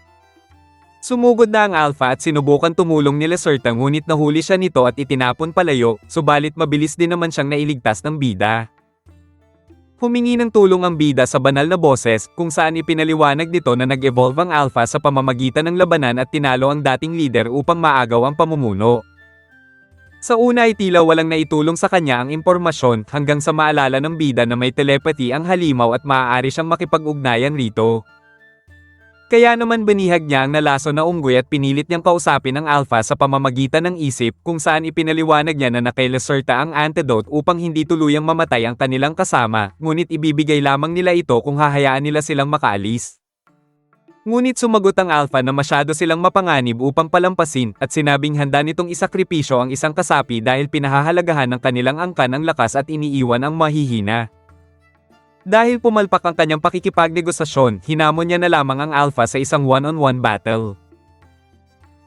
Sumugod na ang alpha at sinubukan tumulong ni Lacerta ngunit nahuli siya nito at itinapon palayo, subalit mabilis din naman siyang nailigtas ng bida. Humingi ng tulong ang bida sa banal na boses kung saan ipinaliwanag nito na nag-evolve ang alpha sa pamamagitan ng labanan at tinalo ang dating leader upang maagaw ang pamumuno. Sa una ay tila walang naitulong sa kanya ang impormasyon hanggang sa maalala ng bida na may telepathy ang halimaw at maaari siyang makipag-ugnayan rito. Kaya naman binihag niya ang nalaso na unggoy at pinilit niyang kausapin ang alpha sa pamamagitan ng isip kung saan ipinaliwanag niya na kay Lacerta ang antidote upang hindi tuluyang mamatay ang kanilang kasama, ngunit ibibigay lamang nila ito kung hahayaan nila silang makaalis. Ngunit sumagot ang alpha na masyado silang mapanganib upang palampasin at sinabing handa nitong isakripisyo ang isang kasapi dahil pinahahalagahan ng kanilang angkan ang lakas at iniiwan ang mahihina. Dahil pumalpak ang kanyang pakikipagnegosasyon, hinamon niya na lamang ang alpha sa isang one-on-one battle.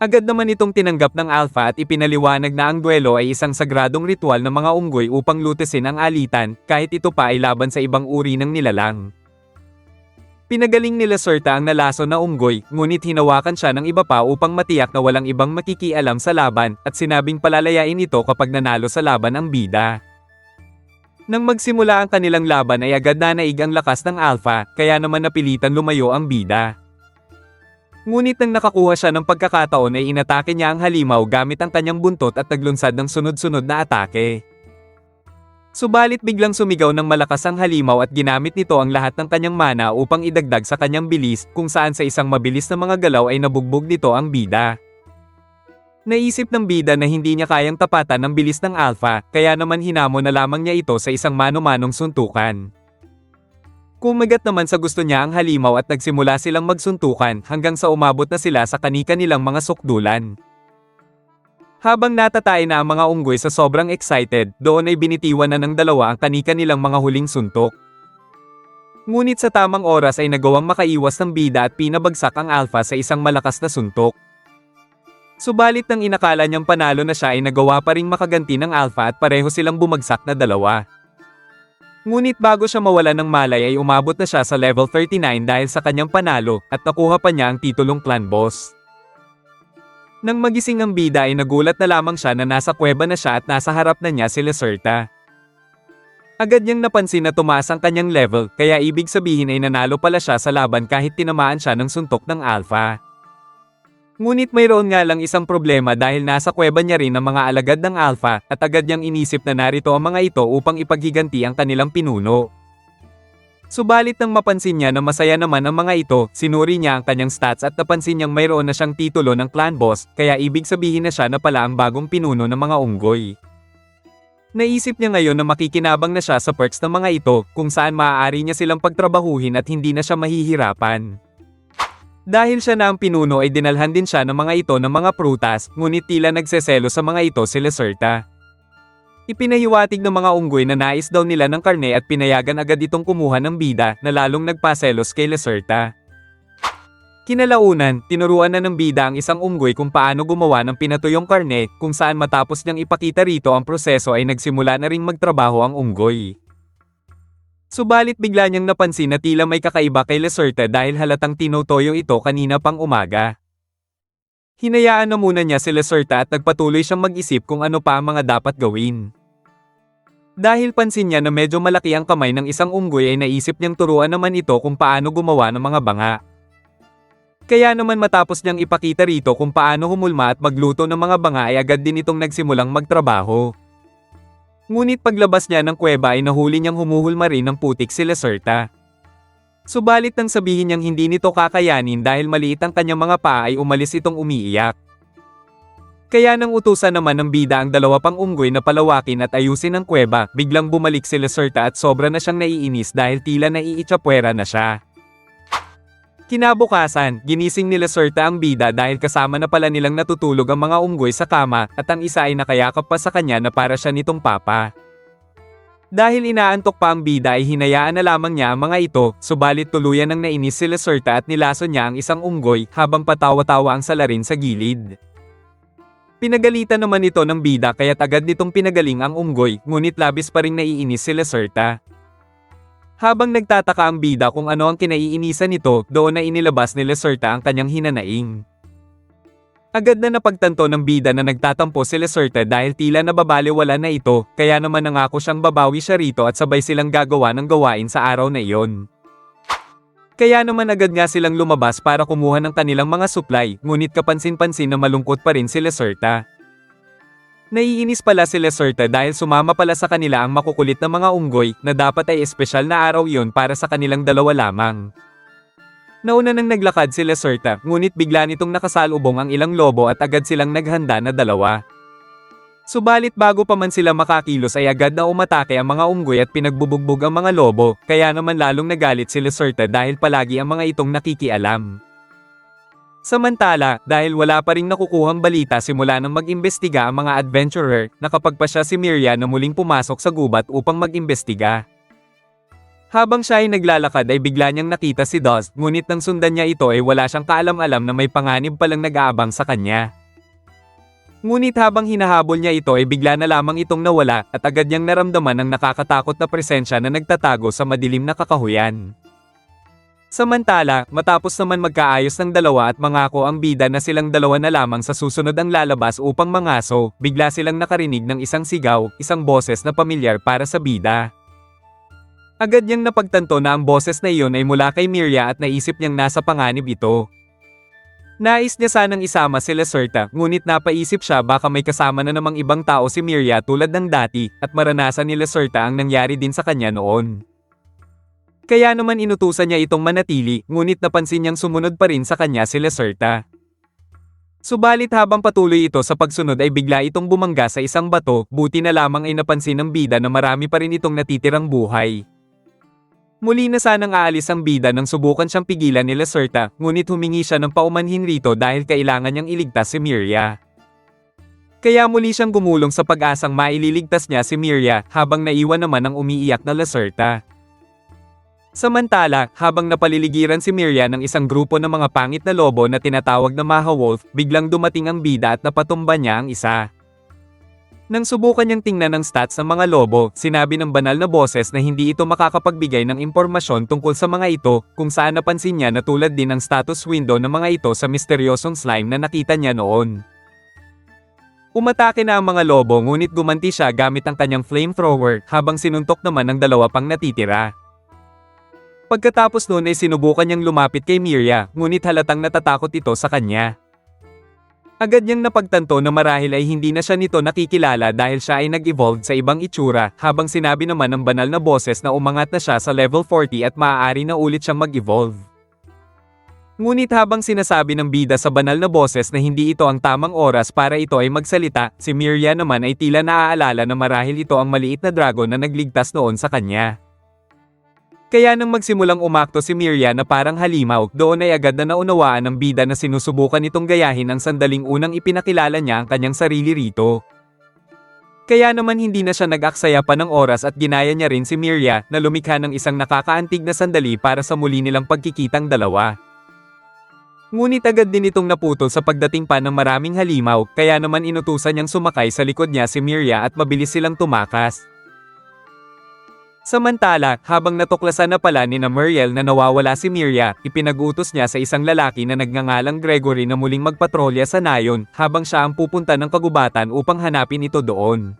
Agad naman itong tinanggap ng alpha at ipinaliwanag na ang duelo ay isang sagradong ritual ng mga unggoy upang lutesin ang alitan, kahit ito pa ay laban sa ibang uri ng nilalang. Pinagaling ni Lacerta ang nalaso na unggoy, ngunit hinawakan siya ng iba pa upang matiyak na walang ibang makikialam sa laban, at sinabing palalayain ito kapag nanalo sa laban ang bida. Nang magsimula ang kanilang laban ay agad na naig ang lakas ng alpha, kaya naman napilitan lumayo ang bida. Ngunit nang nakakuha siya ng pagkakataon ay inatake niya ang halimaw gamit ang kanyang buntot at naglunsad ng sunod-sunod na atake. Subalit biglang sumigaw ng malakas ang halimaw at ginamit nito ang lahat ng kanyang mana upang idagdag sa kanyang bilis, kung saan sa isang mabilis na mga galaw ay nabugbog nito ang bida. Naisip ng bida na hindi niya kayang tapatan ang bilis ng alpha, kaya naman hinamon na lamang niya ito sa isang mano-manong suntukan. Kumagat naman sa gusto niya ang halimaw at nagsimula silang magsuntukan hanggang sa umabot na sila sa kani-kanilang mga sukdulan. Habang natatay na ang mga unggoy sa sobrang excited, doon ay binitiwan na ng dalawa ang kani-kanilang mga huling suntok. Ngunit sa tamang oras ay nagawang makaiwas ng bida at pinabagsak ang alpha sa isang malakas na suntok. Subalit nang inakala niyang panalo na siya ay nagawa pa ring makaganti ng alpha at pareho silang bumagsak na dalawa. Ngunit bago siya mawala ng malay ay umabot na siya sa level 39 dahil sa kanyang panalo at nakuha pa niya ang titulong clan boss. Nang magising ang bida ay nagulat na lamang siya na nasa kuweba na siya at nasa harap na niya si Lacerta. Agad niyang napansin na tumaas ang kanyang level, kaya ibig sabihin ay nanalo pala siya sa laban kahit tinamaan siya ng suntok ng alpha. Ngunit mayroon nga lang isang problema dahil nasa kuweba niya rin ang mga alagad ng alpha at agad niyang inisip na narito ang mga ito upang ipaghiganti ang kanilang pinuno. Subalit nang mapansin niya na masaya naman ang mga ito, sinuri niya ang kanyang stats at napansin niyang mayroon na siyang titulo ng clan boss, kaya ibig sabihin na siya na pala ang bagong pinuno ng mga unggoy. Naisip niya ngayon na makikinabang na siya sa perks ng mga ito, kung saan maaari niya silang pagtrabahuhin at hindi na siya mahihirapan. Dahil siya na ang pinuno ay dinalhan din siya ng mga ito ng mga prutas, ngunit tila nagseselo sa mga ito si Lacerta. Ipinahiwatig ng mga unggoy na nais daw nila ng karne at pinayagan agad itong kumuha ng bida na lalong nagpaselos kay Lacerta. Kinalaunan, tinuruan na ng bida ang isang unggoy kung paano gumawa ng pinatuyong karne, kung saan matapos niyang ipakita rito ang proseso ay nagsimula na ring magtrabaho ang unggoy. Subalit bigla niyang napansin na tila may kakaiba kay Lacerta dahil halatang tinutoyo ito kanina pang umaga. Hinayaan na muna niya si Lacerta at nagpatuloy siyang mag-isip kung ano pa ang mga dapat gawin. Dahil pansin niya na medyo malaki ang kamay ng isang unggoy ay naisip niyang turuan naman ito kung paano gumawa ng mga banga. Kaya naman matapos niyang ipakita rito kung paano humulma at magluto ng mga banga ay agad din itong nagsimulang magtrabaho. Ngunit paglabas niya ng kuweba ay nahuli niyang humuhulma rin ng putik si Lacerta. Subalit nang sabihin niyang hindi nito kakayanin dahil maliit ang kanyang mga paa ay umalis itong umiiyak. Kaya nang utusan naman ng bida ang dalawa pang unggoy na palawakin at ayusin ang kuweba, biglang bumalik si Lacerta at sobra na siyang naiinis dahil tila naiitsapwera na siya. Kinabukasan, ginising ni Lacerta ang bida dahil kasama na pala nilang natutulog ang mga unggoy sa kama at ang isa ay nakayakap pa sa kanya na para siya nitong papa. Dahil inaantok pa ang bida ay hinayaan na lamang niya ang mga ito, subalit tuluyan ng nainis si Lacerta at nilason niya ang isang unggoy habang patawa-tawa ang salarin sa gilid. Pinagalitan naman ito ng bida kaya't agad nitong pinagaling ang unggoy, ngunit labis pa ring naiinis si Lacerta. Habang nagtataka ang bida kung ano ang kinaiinisan nito, doon na inilabas ni Lacerta ang kanyang hinanaing. Agad na napagtanto ng bida na nagtatampo si Lacerta dahil tila nababaliwala na ito, kaya naman nangako siyang babawi siya rito at sabay silang gagawa ng gawain sa araw na iyon. Kaya naman agad nga silang lumabas para kumuha ng kanilang mga supply, ngunit kapansin-pansin na malungkot pa rin si Lacerta. Naiinis pala si Lacerta dahil sumama pala sa kanila ang makukulit na mga unggoy na dapat ay espesyal na araw iyon para sa kanilang dalawa lamang. Nauna nang naglakad si Lacerta, ngunit bigla nitong nakasalubong ang ilang lobo at agad silang naghanda na dalawa. Subalit bago pa man sila makakilos ay agad na umatake ang mga unggoy at pinagbubugbog ang mga lobo, kaya naman lalong nagalit si Lacerta dahil palagi ang mga itong nakikialam. Samantala, dahil wala pa ring nakukuhang balita simula nang mag-imbestiga ang mga adventurer, nakapagpa siya si Miria na muling pumasok sa gubat upang mag-imbestiga. Habang siya ay naglalakad ay bigla niyang nakita si Dust, ngunit nang sundan niya ito ay wala siyang kaalam-alam na may panganib palang nag-aabang sa kanya. Ngunit habang hinahabol niya ito ay bigla na lamang itong nawala at agad niyang naramdaman ang nakakatakot na presensya na nagtatago sa madilim na kakahuyan. Samantala, matapos naman magkaayos ng dalawa at mangako ang bida na silang dalawa na lamang sa susunod ang lalabas upang mangaso, bigla silang nakarinig ng isang sigaw, isang boses na pamilyar para sa bida. Agad niyang napagtanto na ang boses na iyon ay mula kay Miria at naisip niyang nasa panganib ito. Nais niya sanang isama si Lacerta, ngunit napaisip siya baka may kasama na namang ibang tao si Miria tulad ng dati, at maranasan ni Lacerta ang nangyari din sa kanya noon. Kaya naman inutusan niya itong manatili, ngunit napansin niyang sumunod pa rin sa kanya si Lacerta. Subalit habang patuloy ito sa pagsunod ay bigla itong bumangga sa isang bato, buti na lamang ay napansin ng bida na marami pa rin itong natitirang buhay. Muli na sanang aalis ang bida nang subukan siyang pigilan ni Lacerta, ngunit humingi siya ng paumanhin rito dahil kailangan niyang iligtas si Miria. Kaya muli siyang gumulong sa pag-asang maililigtas niya si Miria, habang naiwan naman ang umiiyak na Lacerta. Samantala, habang napaliligiran si Miria ng isang grupo ng mga pangit na lobo na tinatawag na Mahawolf, biglang dumating ang bida at napatumba niya ang isa. Nang subukan niyang tingnan ang stats ng mga lobo, sinabi ng banal na boses na hindi ito makakapagbigay ng impormasyon tungkol sa mga ito, kung saan napansin niya na tulad din ang status window ng mga ito sa misteryosong slime na nakita niya noon. Umatake na ang mga lobo ngunit gumanti siya gamit ang kanyang flamethrower, habang sinuntok naman ng dalawa pang natitira. Pagkatapos noon ay sinubukan niyang lumapit kay Miria, ngunit halatang natatakot ito sa kanya. Agad niyang napagtanto na marahil ay hindi na siya nito nakikilala dahil siya ay nag-evolve sa ibang itsura, habang sinabi naman ng banal na boses na umangat na siya sa level 40 at maaari na ulit siyang mag-evolve. Ngunit habang sinasabi ng bida sa banal na boses na hindi ito ang tamang oras para ito ay magsalita, si Miria naman ay tila naaalala na marahil ito ang maliit na dragon na nagligtas noon sa kanya. Kaya nang magsimulang umakto si Miria na parang halimaw, doon ay agad na naunawaan ng bida na sinusubukan nitong gayahin ang sandaling unang ipinakilala niya ang kanyang sarili rito. Kaya naman hindi na siya nag-aksaya pa ng oras at ginaya niya rin si Miria na lumikha ng isang nakakaantig na sandali para sa muli nilang pagkikitang dalawa. Ngunit agad din itong naputol sa pagdating pa ng maraming halimaw, kaya naman inutusan niyang sumakay sa likod niya si Miria at mabilis silang tumakas. Samantala, habang natuklasan na pala ni na Muriel na nawawala si Miria, ipinag-utos niya sa isang lalaki na nagngangalang Gregory na muling magpatrolya sa nayon, habang siya ang pupunta ng kagubatan upang hanapin ito doon.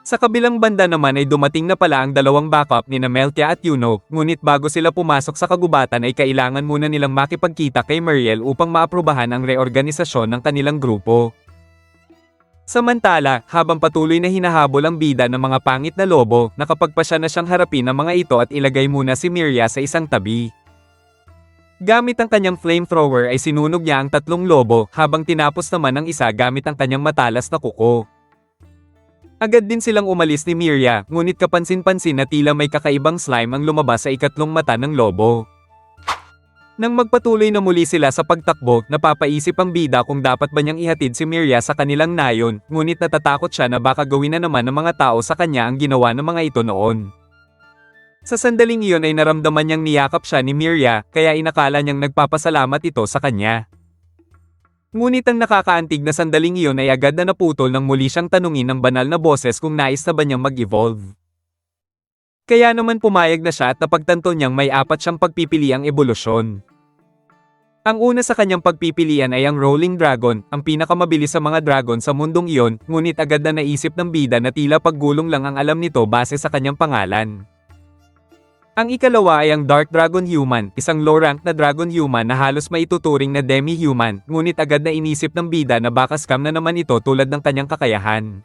Sa kabilang banda naman ay dumating na pala ang dalawang backup ni na Meltia at Yuno, ngunit bago sila pumasok sa kagubatan ay kailangan muna nilang makipagkita kay Muriel upang maaprubahan ang reorganisasyon ng kanilang grupo. Samantala, habang patuloy na hinahabol ang bida ng mga pangit na lobo, nakapagpasya na siyang harapin ang mga ito at ilagay muna si Miria sa isang tabi. Gamit ang kanyang flamethrower ay sinunog niya ang tatlong lobo, habang tinapos naman ang isa gamit ang kanyang matalas na kuko. Agad din silang umalis ni Miria, ngunit kapansin-pansin na tila may kakaibang slime ang lumabas sa ikatlong mata ng lobo. Nang magpatuloy na muli sila sa pagtakbo, napapaisip ang bida kung dapat ba niyang ihatid si Miria sa kanilang nayon, ngunit natatakot siya na baka gawin na naman ng mga tao sa kanya ang ginawa ng mga ito noon. Sa sandaling iyon ay naramdaman niyang niyakap siya ni Miria, kaya inakala niyang nagpapasalamat ito sa kanya. Ngunit ang nakakaantig na sandaling iyon ay agad na naputol nang muli siyang tanungin ng banal na boses kung nais na ba niyang mag-evolve. Kaya naman pumayag na siya at napagtanto niyang may apat siyang pagpipiliang ebolusyon. Ang una sa kanyang pagpipilian ay ang Rolling Dragon, ang pinakamabilis sa mga dragon sa mundong iyon, ngunit agad na naisip ng bida na tila paggulong lang ang alam nito base sa kanyang pangalan. Ang ikalawa ay ang Dark Dragon Human, isang low-rank na dragon human na halos maituturing na demi-human, ngunit agad na inisip ng bida na baka scam na naman ito tulad ng kanyang kakayahan.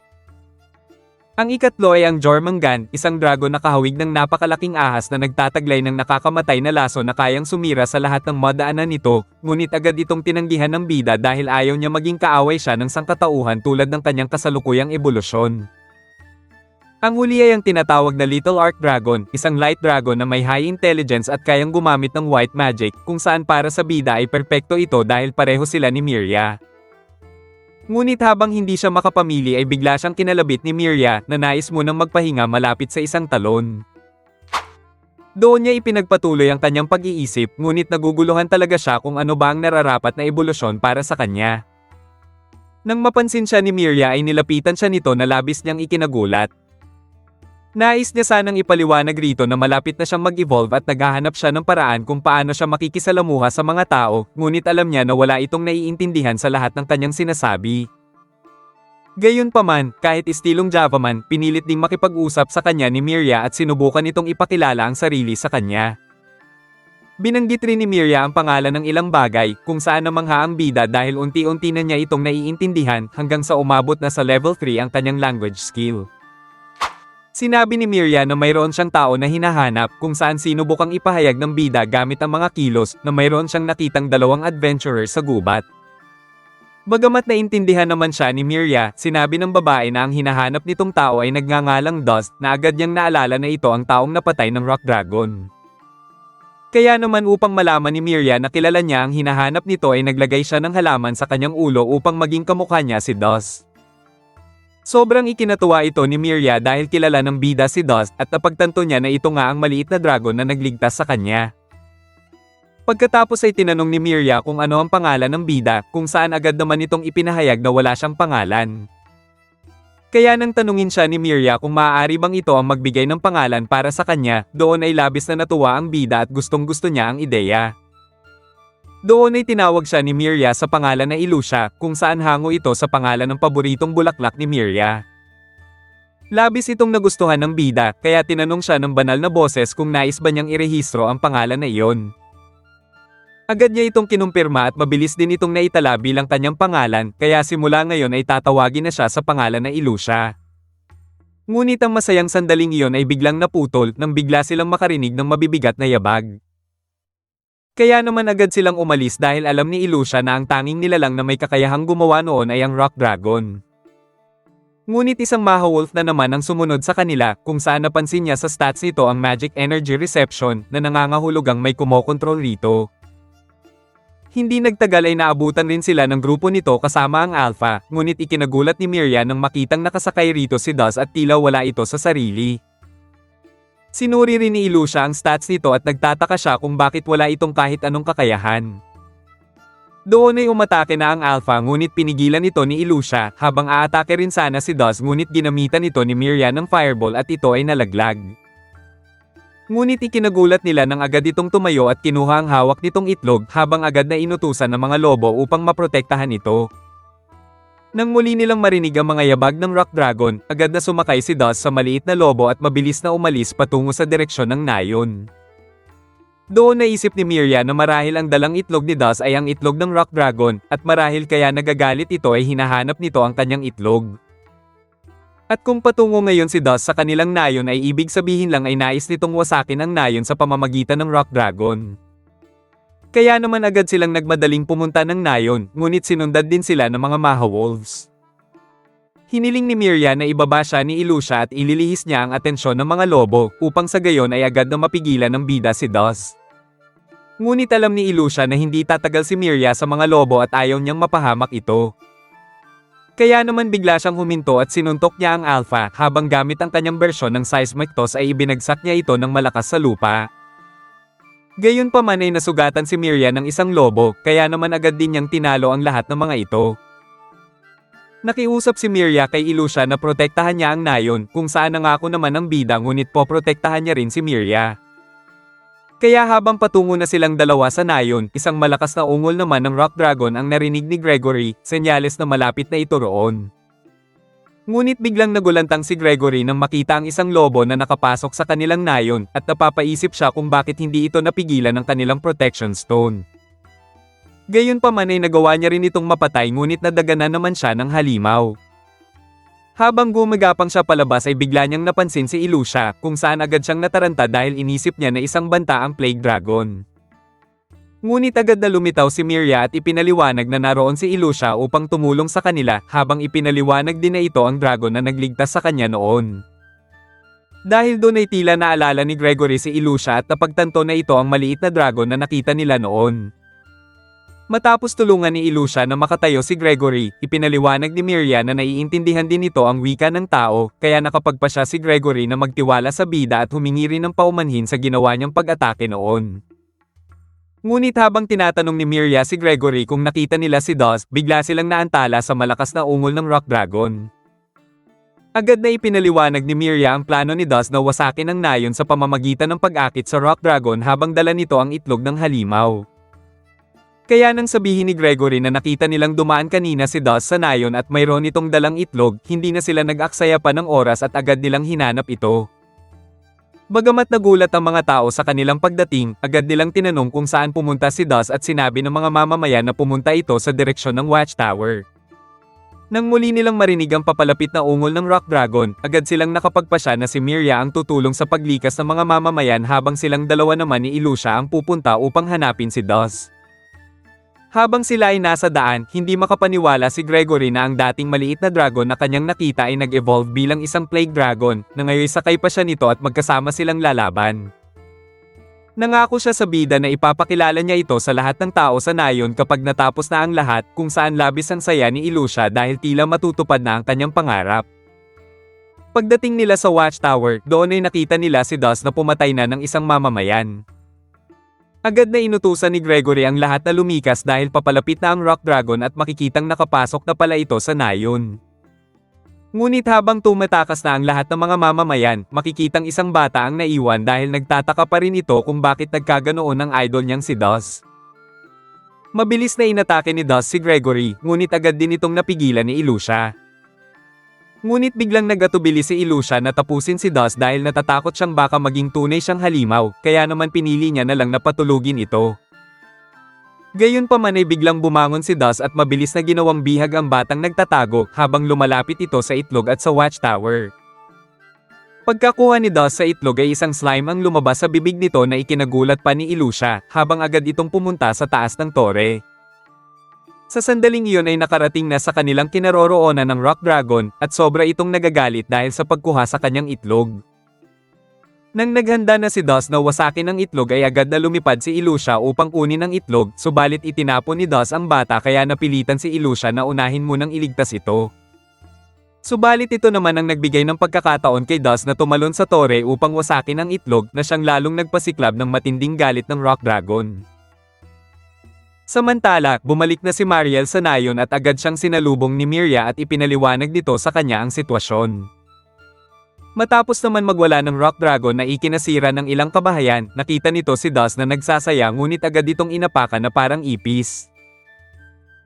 Ang ikatlo ay ang Jormungand, isang dragon na kahawig ng napakalaking ahas na nagtataglay ng nakakamatay na laso na kayang sumira sa lahat ng madaanan nito, ngunit agad itong tinanggihan ng bida dahil ayaw niya maging kaaway siya ng sangkatauhan tulad ng kanyang kasalukuyang ebolusyon. Ang huli ay ang tinatawag na Little Arc Dragon, isang light dragon na may high intelligence at kayang gumamit ng white magic, kung saan para sa bida ay perpekto ito dahil pareho sila ni Miria. Ngunit habang hindi siya makapamili ay bigla siyang kinalabit ni Miria na nais munang magpahinga malapit sa isang talon. Doon niya ipinagpatuloy ang kanyang pag-iisip, ngunit naguguluhan talaga siya kung ano ba ang nararapat na ebolusyon para sa kanya. Nang mapansin siya ni Miria ay nilapitan siya nito na labis niyang ikinagulat. Nais niya sanang ipaliwanag rito na malapit na siyang mag-evolve at naghahanap siya ng paraan kung paano siya makikisalamuha sa mga tao, ngunit alam niya na wala itong naiintindihan sa lahat ng kanyang sinasabi. Gayunpaman, kahit istilong Javaman, pinilit ding makipag-usap sa kanya ni Miria at sinubukan itong ipakilala ang sarili sa kanya. Binanggit rin ni Miria ang pangalan ng ilang bagay, kung saan namangha ang bida dahil unti-unti na niya itong naiintindihan hanggang sa umabot na sa level 3 ang kanyang language skill. Sinabi ni Miria na mayroon siyang tao na hinahanap kung saan sinubukang ipahayag ng bida gamit ang mga kilos na mayroon siyang nakitang dalawang adventurer sa gubat. Bagamat naintindihan naman siya ni Miria, sinabi ng babae na ang hinahanap nitong tao ay nagngangalang Dust na agad niyang naalala na ito ang taong napatay ng Rock Dragon. Kaya naman upang malaman ni Miria na kilala niya ang hinahanap nito ay naglagay siya ng halaman sa kanyang ulo upang maging kamukha niya si Dust. Sobrang ikinatuwa ito ni Miria dahil kilala ng bida si Dust at napagtanto niya na ito nga ang maliit na dragon na nagligtas sa kanya. Pagkatapos ay tinanong ni Miria kung ano ang pangalan ng bida, kung saan agad naman itong ipinahayag na wala siyang pangalan. Kaya nang tanungin siya ni Miria kung maaari bang ito ang magbigay ng pangalan para sa kanya, doon ay labis na natuwa ang bida at gustong-gusto niya ang ideya. Doon ay tinawag siya ni Miria sa pangalan na Ilusha, kung saan hango ito sa pangalan ng paboritong bulaklak ni Miria. Labis itong nagustuhan ng bida, kaya tinanong siya ng banal na boses kung nais ba niyang irehistro ang pangalan na iyon. Agad niya itong kinumpirma at mabilis din itong naitala bilang kanyang pangalan, kaya simula ngayon ay tatawagin na siya sa pangalan na Ilusha. Ngunit ang masayang sandaling iyon ay biglang naputol nang bigla silang makarinig ng mabibigat na yabag. Kaya naman agad silang umalis dahil alam ni Ilusha na ang tanging nilalang na may kakayahang gumawa noon ay ang Rock Dragon. Ngunit isang Maha-Wolf na naman ang sumunod sa kanila, kung saan napansin niya sa stats nito ang Magic Energy Reception na nangangahulugang may kumokontrol rito. Hindi nagtagal ay naabutan rin sila ng grupo nito kasama ang Alpha, ngunit ikinagulat ni Miria nang makitang nakasakay rito si Dust at tila wala ito sa sarili. Sinuri rin ni Ilusha ang stats nito at nagtataka siya kung bakit wala itong kahit anong kakayahan. Doon ay umatake na ang Alpha ngunit pinigilan ito ni Ilusha habang aatake rin sana si Dust ngunit ginamitan ito ni Miria ng Fireball at ito ay nalaglag. Ngunit ikinagulat nila nang agad itong tumayo at kinuha ang hawak nitong itlog habang agad na inutusan ng mga lobo upang maprotektahan ito. Nang muli nilang marinig ang mga yabag ng Rock Dragon, agad na sumakay si Dust sa maliit na lobo at mabilis na umalis patungo sa direksyon ng nayon. Doon naisip ni Miria na marahil ang dalang itlog ni Dust ay ang itlog ng Rock Dragon at marahil kaya nagagalit ito ay hinahanap nito ang kanyang itlog. At kung patungo ngayon si Dust sa kanilang nayon ay ibig sabihin lang ay nais nitong wasakin ang nayon sa pamamagitan ng Rock Dragon. Kaya naman agad silang nagmadaling pumunta ng nayon, ngunit sinundan din sila ng mga Maha-Wolves. Hiniling ni Miria na ibaba siya ni Ilusha at ililihis niya ang atensyon ng mga lobo upang sa gayon ay agad na mapigilan ng bida si Dust. Ngunit alam ni Ilusha na hindi tatagal si Miria sa mga lobo at ayaw niyang mapahamak ito. Kaya naman bigla siyang huminto at sinuntok niya ang Alpha habang gamit ang kanyang bersyon ng seismic toss ay ibinagsak niya ito ng malakas sa lupa. Gayunpaman ay nasugatan si Miria ng isang lobo, kaya naman agad din niyang tinalo ang lahat ng mga ito. Nakiusap si Miria kay Ilusha na protektahan niya ang nayon, kung saan nangako naman ang bida ngunit poprotektahan niya rin si Miria. Kaya habang patungo na silang dalawa sa nayon, isang malakas na ungol naman ng Rock Dragon ang narinig ni Gregory, senyales na malapit na ito roon. Ngunit biglang nagulantang si Gregory nang makita ang isang lobo na nakapasok sa kanilang nayon at napapaisip siya kung bakit hindi ito napigilan ng kanilang protection stone. Gayunpaman ay nagawa niya rin itong mapatay ngunit nadaganan naman siya ng halimaw. Habang gumagapang siya palabas ay bigla niyang napansin si Ilusha, kung saan agad siyang nataranta dahil inisip niya na isang banta ang Plague Dragon. Ngunit agad na lumitaw si Miria at ipinaliwanag na naroon si Ilusha upang tumulong sa kanila habang ipinaliwanag din na ito ang dragon na nagligtas sa kanya noon. Dahil doon ay tila naalala ni Gregory si Ilusha at napagtanto na ito ang maliit na dragon na nakita nila noon. Matapos tulungan ni Ilusha na makatayo si Gregory, ipinaliwanag ni Miria na naiintindihan din nito ang wika ng tao, kaya nakapagpasya si Gregory na magtiwala sa bida at humingi rin ng paumanhin sa ginawa niyang pag-atake noon. Ngunit habang tinatanong ni Miria si Gregory kung nakita nila si Dust, bigla silang naantala sa malakas na ungol ng Rock Dragon. Agad na ipinaliwanag ni Miria ang plano ni Dust na wasakin ang nayon sa pamamagitan ng pag-akit sa Rock Dragon habang dala nito ang itlog ng halimaw. Kaya nang sabihin ni Gregory na nakita nilang dumaan kanina si Dust sa nayon at mayroon itong dalang itlog, hindi na sila nag-aksaya pa ng oras at agad nilang hinanap ito. Bagamat nagulat ang mga tao sa kanilang pagdating, agad nilang tinanong kung saan pumunta si Dust at sinabi ng mga mamamayan na pumunta ito sa direksyon ng Watchtower. Nang muli nilang marinig ang papalapit na ungol ng Rock Dragon, agad silang nakapagpasya na si Miria ang tutulong sa paglikas ng mga mamamayan habang silang dalawa naman ni Ilusha ang pupunta upang hanapin si Dust. Habang sila ay nasa daan, hindi makapaniwala si Gregory na ang dating maliit na dragon na kanyang nakita ay nag-evolve bilang isang plague dragon, na ngayon sakay pa siya nito at magkasama silang lalaban. Nangako siya sa bida na ipapakilala niya ito sa lahat ng tao sa nayon kapag natapos na ang lahat, kung saan labis ang saya ni Ilusha dahil tila matutupad na ang kanyang pangarap. Pagdating nila sa Watchtower, doon ay nakita nila si Dust na pumatay na ng isang mamamayan. Agad na inutusan ni Gregory ang lahat na lumikas dahil papalapit na ang Rock Dragon at makikitang nakapasok na pala ito sa nayon. Ngunit habang tumatakas na ang lahat ng mga mamamayan, makikitang isang bata ang naiwan dahil nagtataka pa rin ito kung bakit nagkaganoon ang idol niyang si Dust. Mabilis na inatake ni Dust si Gregory, ngunit agad din itong napigilan ni Ilusha. Ngunit biglang nagatubili si Ilusha na tapusin si Dust dahil natatakot siyang baka maging tunay siyang halimaw, kaya naman pinili niya na lang na patulugin ito. Gayunpaman ay biglang bumangon si Dust at mabilis na ginawang bihag ang batang nagtatago habang lumalapit ito sa itlog at sa Watchtower. Pagkakuha ni Dust sa itlog ay isang slime ang lumabas sa bibig nito na ikinagulat pa ni Ilusha habang agad itong pumunta sa taas ng tore. Sa sandaling iyon ay nakarating na sa kanilang kinaroroonan ng Rock Dragon, at sobra itong nagagalit dahil sa pagkuha sa kanyang itlog. Nang naghanda na si Dust na wasakin ang itlog ay agad na lumipad si Ilusha upang kunin ang itlog, subalit itinapon ni Dust ang bata kaya napilitan si Ilusha na unahin munang iligtas ito. Subalit ito naman ang nagbigay ng pagkakataon kay Dust na tumalon sa tore upang wasakin ang itlog na siyang lalong nagpasiklab ng matinding galit ng Rock Dragon. Samantala, bumalik na si Mariel sa nayon at agad siyang sinalubong ni Miria at ipinaliwanag nito sa kanya ang sitwasyon. Matapos naman magwala ng Rock Dragon na ikinasira ng ilang kabahayan, nakita nito si Dust na nagsasaya ngunit agad itong inapakan na parang ipis.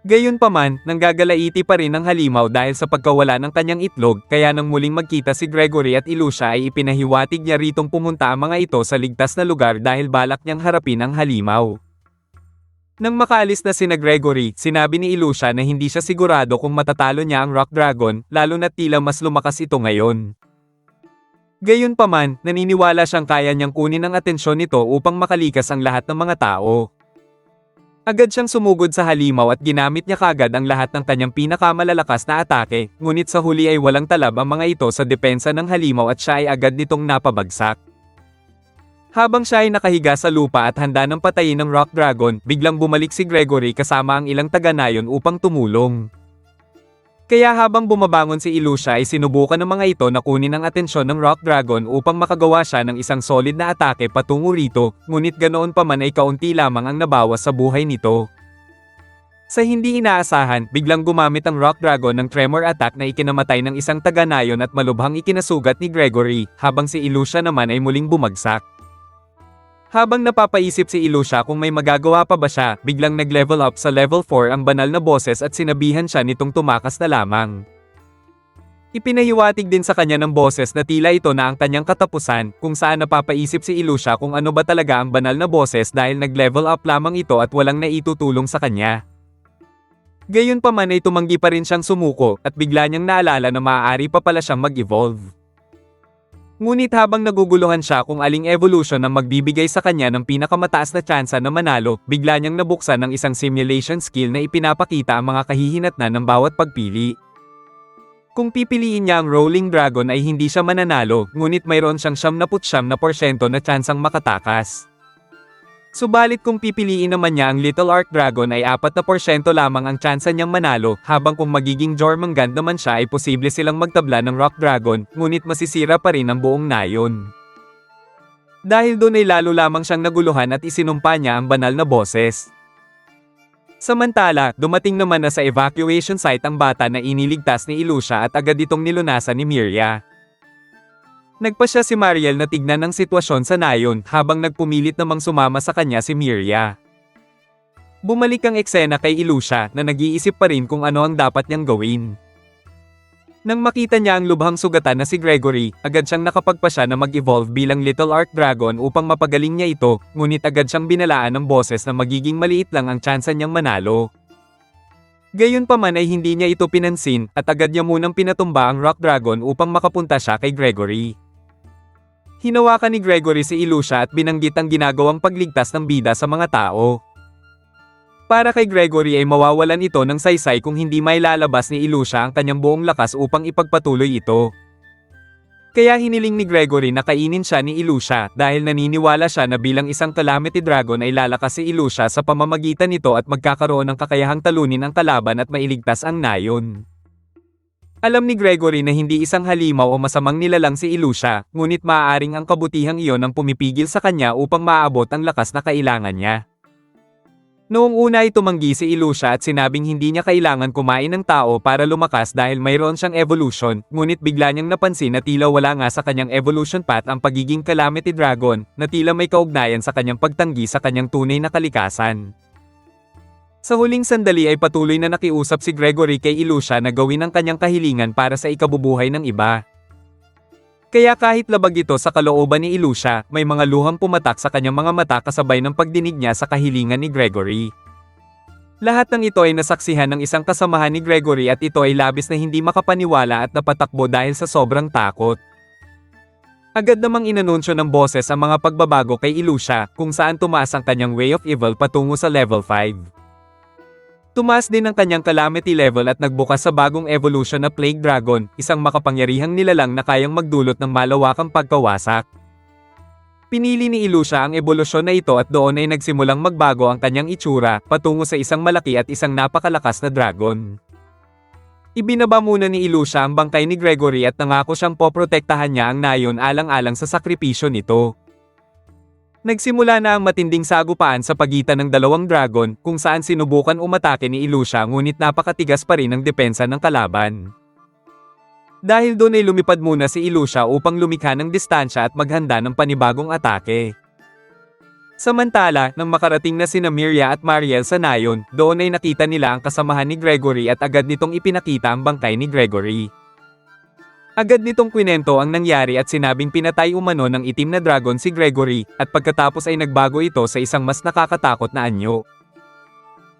Gayunpaman, nanggagalaiti pa rin ang halimaw dahil sa pagkawala ng kanyang itlog, kaya nang muling magkita si Gregory at Ilusha ay ipinahiwatig niya ritong pumunta ang mga ito sa ligtas na lugar dahil balak niyang harapin ang halimaw. Nang makaalis na sina Gregory, sinabi ni Ilusha na hindi siya sigurado kung matatalo niya ang Rock Dragon, lalo na't tila mas lumakas ito ngayon. Gayunpaman, naniniwala siyang kaya niyang kunin ang atensyon nito upang makalikas ang lahat ng mga tao. Agad siyang sumugod sa halimaw at ginamit niya kagad ang lahat ng kanyang pinakamalalakas na atake, ngunit sa huli ay walang talab ang mga ito sa depensa ng halimaw at siya ay agad nitong napabagsak. Habang siya ay nakahiga sa lupa at handa ng patayin ng Rock Dragon, biglang bumalik si Gregory kasama ang ilang taga-nayon upang tumulong. Kaya habang bumabangon si Ilusha ay sinubukan ng mga ito na kunin ang atensyon ng Rock Dragon upang makagawa siya ng isang solid na atake patungo rito, ngunit ganoon pa man ay kaunti lamang ang nabawas sa buhay nito. Sa hindi inaasahan, biglang gumamit ang Rock Dragon ng Tremor Attack na ikinamatay ng isang taga-nayon at malubhang ikinasugat ni Gregory, habang si Ilusha naman ay muling bumagsak. Habang napapaisip si Ilusha kung may magagawa pa ba siya, biglang nag-level up sa level 4 ang banal na boses at sinabihan siya nitong tumakas na lamang. Ipinahiwatig din sa kanya ng boses na tila ito na ang kanyang katapusan, kung saan napapaisip si Ilusha kung ano ba talaga ang banal na boses dahil nag-level up lamang ito at walang naitutulong sa kanya. Gayunpaman ay tumanggi pa rin siyang sumuko, at bigla niyang naalala na maaari pa pala siyang mag-evolve. Ngunit habang naguguluhan siya kung aling evolution ang magbibigay sa kanya ng pinakamataas na tsansa na manalo, bigla niyang nabuksan ng isang simulation skill na ipinapakita ang mga kahihinatnan ng bawat pagpili. Kung pipiliin niya ang Rolling Dragon ay hindi siya mananalo, ngunit mayroon siyang 99% na tsansang makatakas. Subalit kung pipiliin naman niya ang Little Arc Dragon ay 4% lamang ang tsansa niyang manalo, habang kung magiging Jormungand naman siya ay posible silang magtabla ng Rock Dragon, ngunit masisira pa rin ang buong nayon. Dahil doon ay lalo lamang siyang naguluhan at isinumpa niya ang banal na boses. Samantala, dumating naman na sa evacuation site ang bata na iniligtas ni Ilusha at agad itong nilunasan ni Miria. Nagpasya si Mariel na tignan ang sitwasyon sa nayon habang nagpumilit namang sumama sa kanya si Miria. Bumalik ang eksena kay Ilusha na nag-iisip pa rin kung ano ang dapat niyang gawin. Nang makita niya ang lubhang sugatan na si Gregory, agad siyang nakapagpasya na mag-evolve bilang Little Arc Dragon upang mapagaling niya ito, ngunit agad siyang binalaan ng boses na magiging maliit lang ang tsansa niyang manalo. Gayunpaman ay hindi niya ito pinansin at agad niya munang pinatumba ang Rock Dragon upang makapunta siya kay Gregory. Hinawakan ni Gregory si Ilusha at binanggit ang ginagawang pagligtas ng bida sa mga tao. Para kay Gregory ay mawawalan ito ng saysay kung hindi mailalabas ni Ilusha ang kanyang buong lakas upang ipagpatuloy ito. Kaya hiniling ni Gregory na kainin siya ni Ilusha dahil naniniwala siya na bilang isang Calamity Dragon ay lalakas si Ilusha sa pamamagitan nito at magkakaroon ng kakayahang talunin ang kalaban at mailigtas ang nayon. Alam ni Gregory na hindi isang halimaw o masamang nilalang si Ilusha, ngunit maaaring ang kabutihang iyon ang pumipigil sa kanya upang maabot ang lakas na kailangan niya. Noong una ay tumanggi si Ilusha at sinabing hindi niya kailangan kumain ng tao para lumakas dahil mayroon siyang evolution, ngunit bigla niyang napansin na tila wala nga sa kanyang evolution path ang pagiging Calamity Dragon, na tila may kaugnayan sa kanyang pagtanggi sa kanyang tunay na kalikasan. Sa huling sandali ay patuloy na nakiusap si Gregory kay Ilusha na gawin ang kanyang kahilingan para sa ikabubuhay ng iba. Kaya kahit labag ito sa kalooban ni Ilusha, may mga luhang pumatak sa kanyang mga mata kasabay ng pagdinig niya sa kahilingan ni Gregory. Lahat ng ito ay nasaksihan ng isang kasamahan ni Gregory at ito ay labis na hindi makapaniwala at napatakbo dahil sa sobrang takot. Agad namang inanunsyo ng boses ang mga pagbabago kay Ilusha, kung saan tumaas ang kanyang Way of Evil patungo sa level 5. Tumaas din ang kanyang calamity level at nagbukas sa bagong evolution na Plague Dragon, isang makapangyarihang nilalang na kayang magdulot ng malawakang pagkawasak. Pinili ni Ilusha ang ebolusyon na ito at doon ay nagsimulang magbago ang kanyang itsura, patungo sa isang malaki at isang napakalakas na dragon. Ibinaba muna ni Ilusha ang bangkay ni Gregory at nangako siyang poprotektahan niya ang nayon alang-alang sa sakripisyo nito. Nagsimula na ang matinding sagupaan sa pagitan ng dalawang dragon, kung saan sinubukan umatake ni Ilusha ngunit napakatigas pa rin ang depensa ng kalaban. Dahil doon ay lumipad muna si Ilusha upang lumikha ng distansya at maghanda ng panibagong atake. Samantala, nang makarating na sina Miria at Mariel sa nayon, doon ay nakita nila ang kasamahan ni Gregory at agad nitong ipinakita ang bangkay ni Gregory. Agad nitong kwinento ang nangyari at sinabing pinatay umano ng itim na dragon si Gregory, at pagkatapos ay nagbago ito sa isang mas nakakatakot na anyo.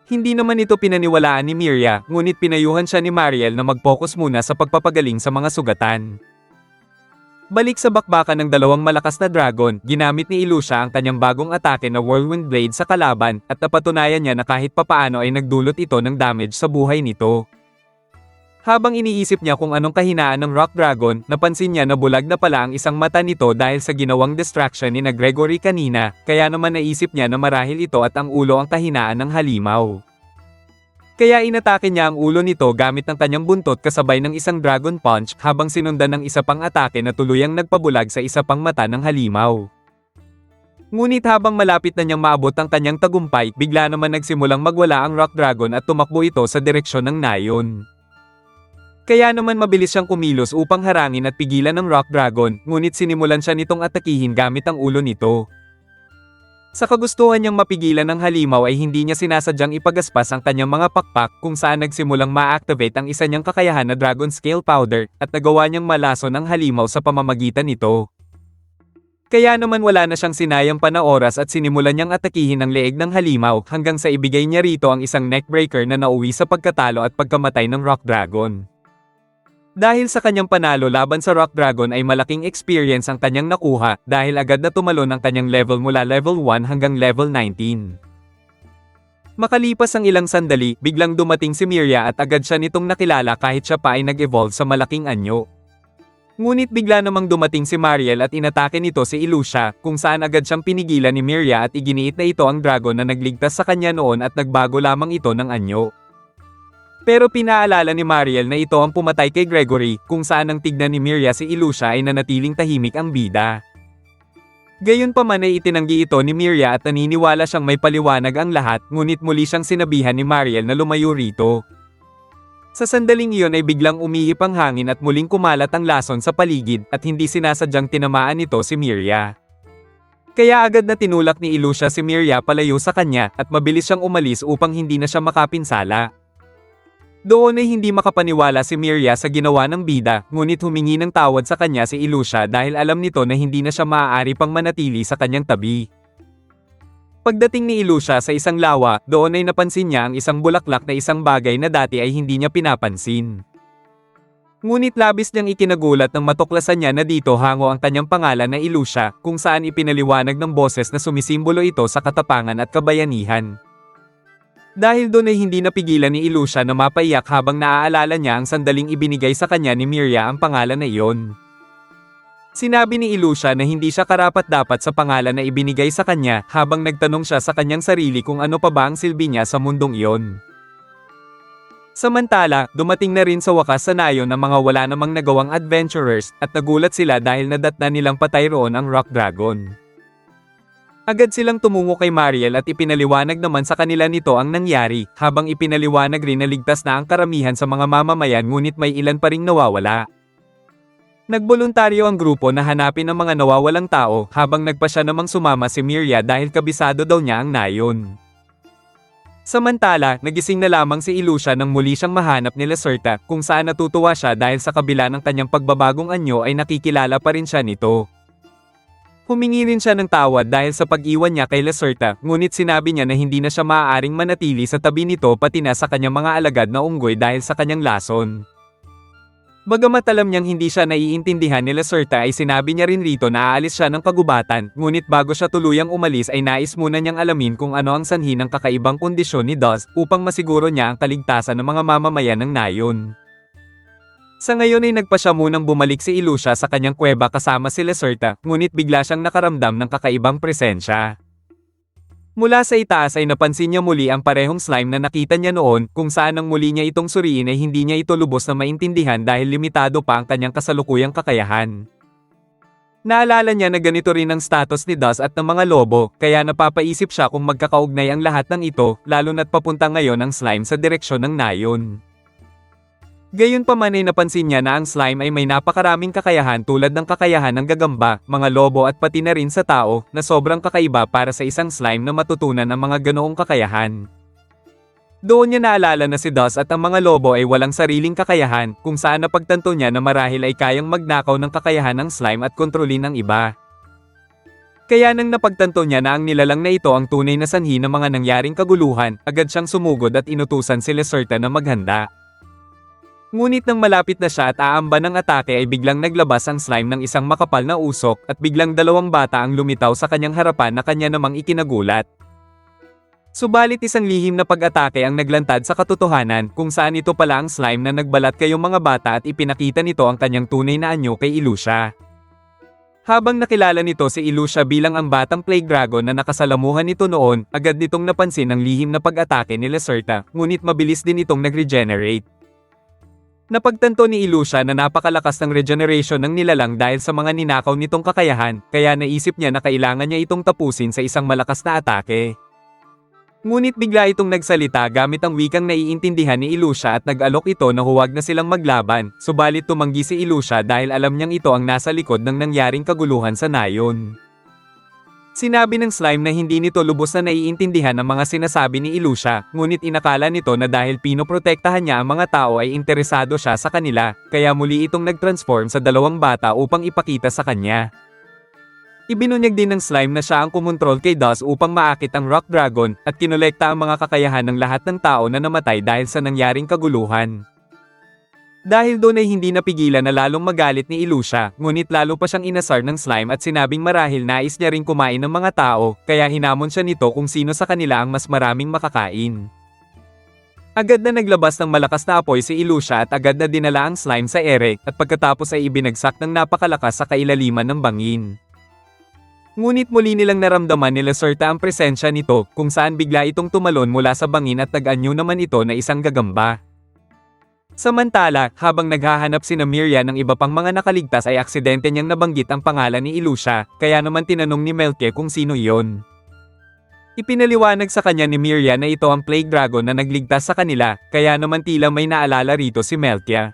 Hindi naman ito pinaniwalaan ni Miria, ngunit pinayuhan siya ni Mariel na mag-focus muna sa pagpapagaling sa mga sugatan. Balik sa bakbakan ng dalawang malakas na dragon, ginamit ni Ilusha ang kanyang bagong atake na Whirlwind Blade sa kalaban, at napatunayan niya na kahit papaano ay nagdulot ito ng damage sa buhay nito. Habang iniisip niya kung anong kahinaan ng Rock Dragon, napansin niya na bulag na pala ang isang mata nito dahil sa ginawang distraction ni na Gregory kanina, kaya naman naisip niya na marahil ito at ang ulo ang kahinaan ng halimaw. Kaya inatake niya ang ulo nito gamit ng kanyang buntot kasabay ng isang Dragon Punch habang sinundan ng isa pang atake na tuluyang nagpabulag sa isa pang mata ng halimaw. Ngunit habang malapit na niyang maabot ang kanyang tagumpay, bigla naman nagsimulang magwala ang Rock Dragon at tumakbo ito sa direksyon ng nayon. Kaya naman mabilis siyang kumilos upang harangin at pigilan ng Rock Dragon, ngunit sinimulan siya nitong atakihin gamit ang ulo nito. Sa kagustuhan niyang mapigilan ng halimaw ay hindi niya sinasadyang ipagaspas ang kanyang mga pakpak kung saan nagsimulang ma-activate ang isa niyang kakayahan na Dragon Scale Powder at nagawa niyang malason ang halimaw sa pamamagitan nito. Kaya naman wala na siyang sinayang pa na oras at sinimulan niyang atakihin ang leeg ng halimaw hanggang sa ibigay niya rito ang isang neckbreaker na nauwi sa pagkatalo at pagkamatay ng Rock Dragon. Dahil sa kanyang panalo laban sa Rock Dragon ay malaking experience ang kanyang nakuha dahil agad na tumalon ang kanyang level mula level 1 hanggang level 19. Makalipas ang ilang sandali, biglang dumating si Miria at agad siya nitong nakilala kahit siya pa ay nag-evolve sa malaking anyo. Ngunit bigla namang dumating si Mariel at inatake nito si Ilusha, kung saan agad siyang pinigilan ni Miria at iginiit na ito ang dragon na nagligtas sa kanya noon at nagbago lamang ito ng anyo. Pero pinaalala ni Mariel na ito ang pumatay kay Gregory, kung saan ang tignan ni Miria si Ilusha ay nanatiling tahimik ang bida. Gayunpaman ay itinanggi ito ni Miria at naniniwala siyang may paliwanag ang lahat, ngunit muli siyang sinabihan ni Mariel na lumayo rito. Sa sandaling iyon ay biglang umiip ang hangin at muling kumalat ang lason sa paligid at hindi sinasadyang tinamaan nito si Miria. Kaya agad na tinulak ni Ilusha si Miria palayo sa kanya at mabilis siyang umalis upang hindi na siya makapinsala. Doon ay hindi makapaniwala si Miria sa ginawa ng bida, ngunit humingi ng tawad sa kanya si Ilusha dahil alam nito na hindi na siya maaari pang manatili sa kanyang tabi. Pagdating ni Ilusha sa isang lawa, doon ay napansin niya ang isang bulaklak na isang bagay na dati ay hindi niya pinapansin. Ngunit labis niyang ikinagulat nang matuklasan niya na dito hango ang kanyang pangalan na Ilusha, kung saan ipinaliwanag ng boses na sumisimbolo ito sa katapangan at kabayanihan. Dahil doon ay hindi napigilan ni Ilusha na mapaiyak habang naaalala niya ang sandaling ibinigay sa kanya ni Miria ang pangalan na iyon. Sinabi ni Ilusha na hindi siya karapat-dapat sa pangalan na ibinigay sa kanya habang nagtanong siya sa kanyang sarili kung ano pa ba ang silbi niya sa mundong iyon. Samantala, dumating na rin sa wakas sa nayon ng mga wala namang nagawang adventurers at nagulat sila dahil nadatnan nilang patay roon ang Rock Dragon. Agad silang tumungo kay Mariel at ipinaliwanag naman sa kanila nito ang nangyari, habang ipinaliwanag rin na ligtas na ang karamihan sa mga mamamayan ngunit may ilan pa ring nawawala. Nagboluntaryo ang grupo na hanapin ang mga nawawalang tao habang nagpasya namang sumama si Miria dahil kabisado daw niya ang nayon. Samantala, nagising na lamang si Ilusha nang muli siyang mahanap ni Lacerta, kung saan natutuwa siya dahil sa kabila ng kanyang pagbabagong anyo ay nakikilala pa rin siya nito. Humingi rin siya ng tawad dahil sa pag-iwan niya kay Lacerta, ngunit sinabi niya na hindi na siya maaaring manatili sa tabi nito pati na sa kanyang mga alagad na unggoy dahil sa kanyang lason. Bagamat alam niyang hindi siya naiintindihan ni Lacerta ay sinabi niya rin rito na aalis siya ng kagubatan, ngunit bago siya tuluyang umalis ay nais muna niyang alamin kung ano ang sanhi ng kakaibang kondisyon ni Dust upang masiguro niya ang kaligtasan ng mga mamamayan ng Nayon. Sa ngayon ay nagpa siya munang bumalik si Ilusha sa kanyang kuweba kasama si Lacerta, ngunit bigla siyang nakaramdam ng kakaibang presensya. Mula sa itaas ay napansin niya muli ang parehong slime na nakita niya noon, kung saan nang muli niya itong suriin ay hindi niya ito lubos na maintindihan dahil limitado pa ang kanyang kasalukuyang kakayahan. Naalala niya na ganito rin ang status ni Dust at ng mga lobo, kaya napapaisip siya kung magkakaugnay ang lahat ng ito, lalo na't papunta ngayon ang slime sa direksyon ng Nayon. Gayunpaman ay napansin niya na ang slime ay may napakaraming kakayahan tulad ng kakayahan ng gagamba, mga lobo at pati na rin sa tao, na sobrang kakaiba para sa isang slime na matutunan ang mga ganoong kakayahan. Doon niya naalala na si Dust at ang mga lobo ay walang sariling kakayahan, kung saan napagtanto niya na marahil ay kayang magnakaw ng kakayahan ng slime at kontrolin ang iba. Kaya nang napagtanto niya na ang nilalang na ito ang tunay na sanhi ng mga nangyaring kaguluhan, agad siyang sumugod at inutusan si Lacerta na maghanda. Ngunit nang malapit na siya at aamba ng atake ay biglang naglabas ang slime ng isang makapal na usok at biglang dalawang bata ang lumitaw sa kanyang harapan na kanya namang ikinagulat. Subalit isang lihim na pag-atake ang naglantad sa katotohanan kung saan ito pala ang slime na nagbalat kayong mga bata at ipinakita nito ang kanyang tunay na anyo kay Ilusha. Habang nakilala nito si Ilusha bilang ang batang plague dragon na nakasalamuhan nito noon, agad nitong napansin ang lihim na pag-atake ni Lacerta, ngunit mabilis din itong nag-regenerate. Napagtanto ni Ilusha na napakalakas ng regeneration ng nilalang dahil sa mga ninakaw nitong kakayahan, kaya naisip niya na kailangan niya itong tapusin sa isang malakas na atake. Ngunit bigla itong nagsalita gamit ang wikang naiintindihan ni Ilusha at nag-alok ito na huwag na silang maglaban, subalit tumanggi si Ilusha dahil alam niyang ito ang nasa likod ng nangyaring kaguluhan sa Nayon. Sinabi ng slime na hindi nito lubos na naiintindihan ang mga sinasabi ni Ilusha, ngunit inakala nito na dahil pinoprotektahan niya ang mga tao ay interesado siya sa kanila, kaya muli itong nag-transform sa dalawang bata upang ipakita sa kanya. Ibinunyag din ng slime na siya ang kumontrol kay Dust upang maakit ang Rock Dragon, at kinolekta ang mga kakayahan ng lahat ng tao na namatay dahil sa nangyaring kaguluhan. Dahil doon ay hindi napigilan na lalong magalit ni Ilusha, ngunit lalo pa siyang inasar ng slime at sinabing marahil nais niya ring kumain ng mga tao, kaya hinamon siya nito kung sino sa kanila ang mas maraming makakain. Agad na naglabas ng malakas na apoy si Ilusha at agad na dinala ang slime sa ere, at pagkatapos ay ibinagsak ng napakalakas sa kailaliman ng bangin. Ngunit muli nilang naramdaman ni Lacerta ang presensya nito, kung saan bigla itong tumalon mula sa bangin at nag-anyo naman ito na isang gagamba. Samantala, habang naghahanap sina Miria ng iba pang mga nakaligtas ay aksidente niyang nabanggit ang pangalan ni Ilusha, kaya naman tinanong ni Melke kung sino iyon. Ipinaliwanag sa kanya ni Miria na ito ang Plague Dragon na nagligtas sa kanila, kaya naman tila may naalala rito si Melke.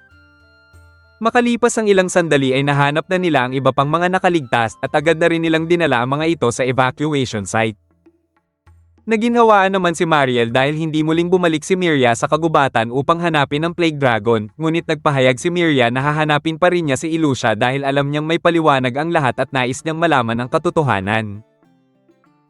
Makalipas ang ilang sandali ay nahanap na nila ang iba pang mga nakaligtas at agad na rin nilang dinala ang mga ito sa evacuation site. Naginhawaan naman si Mariel dahil hindi muling bumalik si Miria sa kagubatan upang hanapin ang Plague Dragon, ngunit nagpahayag si Miria na hahanapin pa rin niya si Ilusha dahil alam niyang may paliwanag ang lahat at nais niyang malaman ang katotohanan.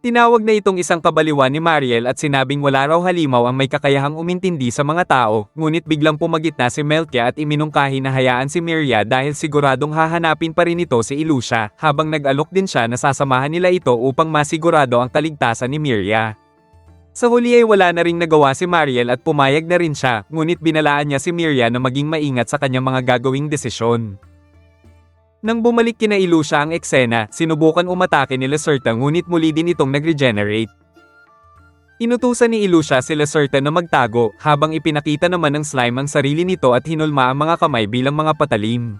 Tinawag na itong isang kabaliwan ni Mariel at sinabing wala raw halimaw ang may kakayahang umintindi sa mga tao, ngunit biglang pumagitna si Melke at iminungkahi na hayaan si Miria dahil siguradong hahanapin pa rin ito si Ilusha, habang nag-alok din siya na sasamahan nila ito upang masigurado ang kaligtasan ni Miria. Sa huli ay wala na ring nagawa si Mariel at pumayag na rin siya, ngunit binalaan niya si Miria na maging maingat sa kanyang mga gagawing desisyon. Nang bumalik kina Ilusha ang eksena, sinubukan umatake ni Lacerta ngunit muli din itong nag-regenerate. Inutusan ni Ilusha si Lacerta na magtago, habang ipinakita naman ng slime ang sarili nito at hinulma ang mga kamay bilang mga patalim.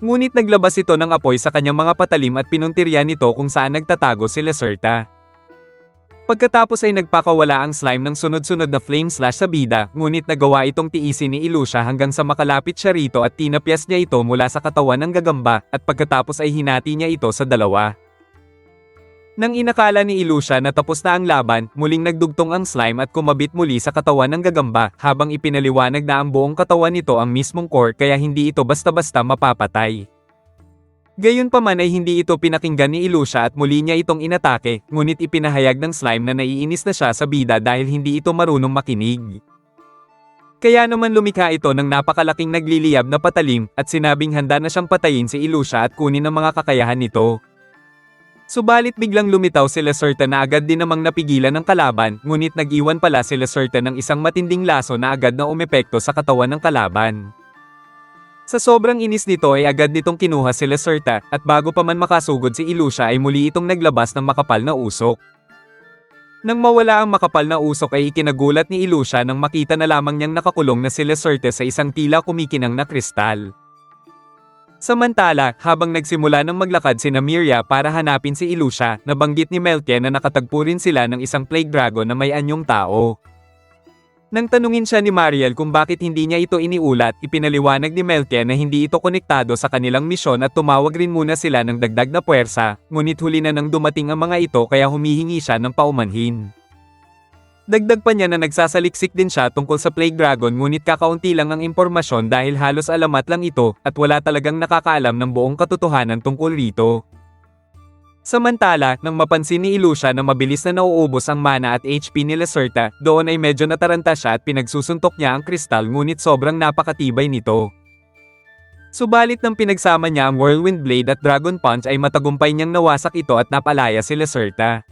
Ngunit naglabas ito ng apoy sa kanyang mga patalim at pinuntirya nito kung saan nagtatago si Lacerta. Pagkatapos ay nagpakawala ang slime ng sunod-sunod na flame slash sa bida, ngunit nagawa itong tiisin ni Ilusha hanggang sa makalapit siya rito at tinapyas niya ito mula sa katawan ng gagamba, at pagkatapos ay hinati niya ito sa dalawa. Nang inakala ni Ilusha na tapos na ang laban, muling nagdugtong ang slime at kumabit muli sa katawan ng gagamba, habang ipinaliwanag na ang buong katawan nito ang mismong core kaya hindi ito basta-basta mapapatay. Gayunpaman ay hindi ito pinakinggan ni Ilusha at muli niya itong inatake, ngunit ipinahayag ng slime na naiinis na siya sa bida dahil hindi ito marunong makinig. Kaya naman lumikha ito ng napakalaking nagliliyab na patalim at sinabing handa na siyang patayin si Ilusha at kunin ang mga kakayahan nito. Subalit biglang lumitaw si Lacerta na agad din namang napigilan ng kalaban, ngunit nag-iwan pala si Lacerta ng isang matinding laso na agad na umepekto sa katawan ng kalaban. Sa sobrang inis nito ay agad nitong kinuha si Lacerta, at bago pa man makasugod si Ilusha ay muli itong naglabas ng makapal na usok. Nang mawala ang makapal na usok ay ikinagulat ni Ilusha nang makita na lamang niyang nakakulong na si Lacerta sa isang tila kumikinang na kristal. Samantala, habang nagsimula ng maglakad sina Miria para hanapin si Ilusha, nabanggit ni Meltia na nakatagpo rin sila ng isang plague dragon na may anyong tao. Nang tanungin siya ni Mariel kung bakit hindi niya ito iniulat, ipinaliwanag ni Meltia na hindi ito konektado sa kanilang misyon at tumawag rin muna sila ng dagdag na puwersa, ngunit huli na nang dumating ang mga ito kaya humihingi siya ng paumanhin. Dagdag pa niya na nagsasaliksik din siya tungkol sa Plague Dragon ngunit kakaunti lang ang impormasyon dahil halos alamat lang ito at wala talagang nakakaalam ng buong katotohanan tungkol rito. Samantala, nang mapansin ni Ilusha na mabilis na nauubos ang mana at HP ni Lacerta, doon ay medyo nataranta siya at pinagsusuntok niya ang kristal ngunit sobrang napakatibay nito. Subalit nang pinagsama niya ang Whirlwind Blade at Dragon Punch ay matagumpay niyang nawasak ito at napalaya si Lacerta.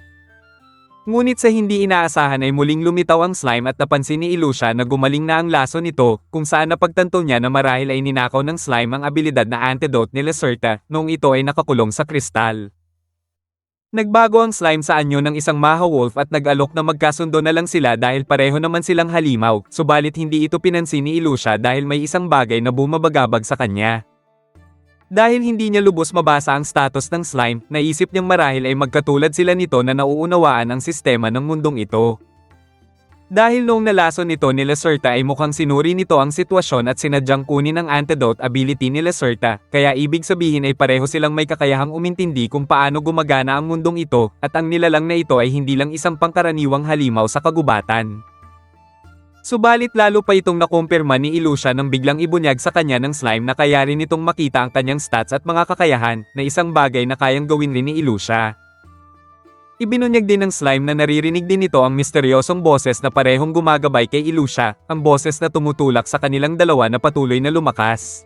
Ngunit sa hindi inaasahan ay muling lumitaw ang slime at napansin ni Ilusha na gumaling na ang laso nito, kung saan napagtanto niya na marahil ay ninakaw ng slime ang abilidad na antidote ni Lacerta, noong ito ay nakakulong sa kristal. Nagbago ang slime sa anyo ng isang Maha Wolf at nag-alok na magkasundo na lang sila dahil pareho naman silang halimaw, subalit hindi ito pinansin ni Ilusha dahil may isang bagay na bumabagabag sa kanya. Dahil hindi niya lubos mabasa ang status ng slime, naisip niyang marahil ay magkatulad sila nito na nauunawaan ang sistema ng mundong ito. Dahil noong nalaso nito ni Lacerta ay mukhang sinuri nito ang sitwasyon at sinadyang kunin ang antidote ability ni Lacerta, kaya ibig sabihin ay pareho silang may kakayahang umintindi kung paano gumagana ang mundong ito, at ang nilalang na ito ay hindi lang isang pangkaraniwang halimaw sa kagubatan. Subalit lalo pa itong nakumpirma ni Ilusha nang biglang ibunyag sa kanya ng slime na kaya rin itong makita ang kanyang stats at mga kakayahan, na isang bagay na kayang gawin rin ni Ilusha. Ibinunyag din ng slime na naririnig din nito ang misteryosong boses na parehong gumagabay kay Ilusha, ang boses na tumutulak sa kanilang dalawa na patuloy na lumakas.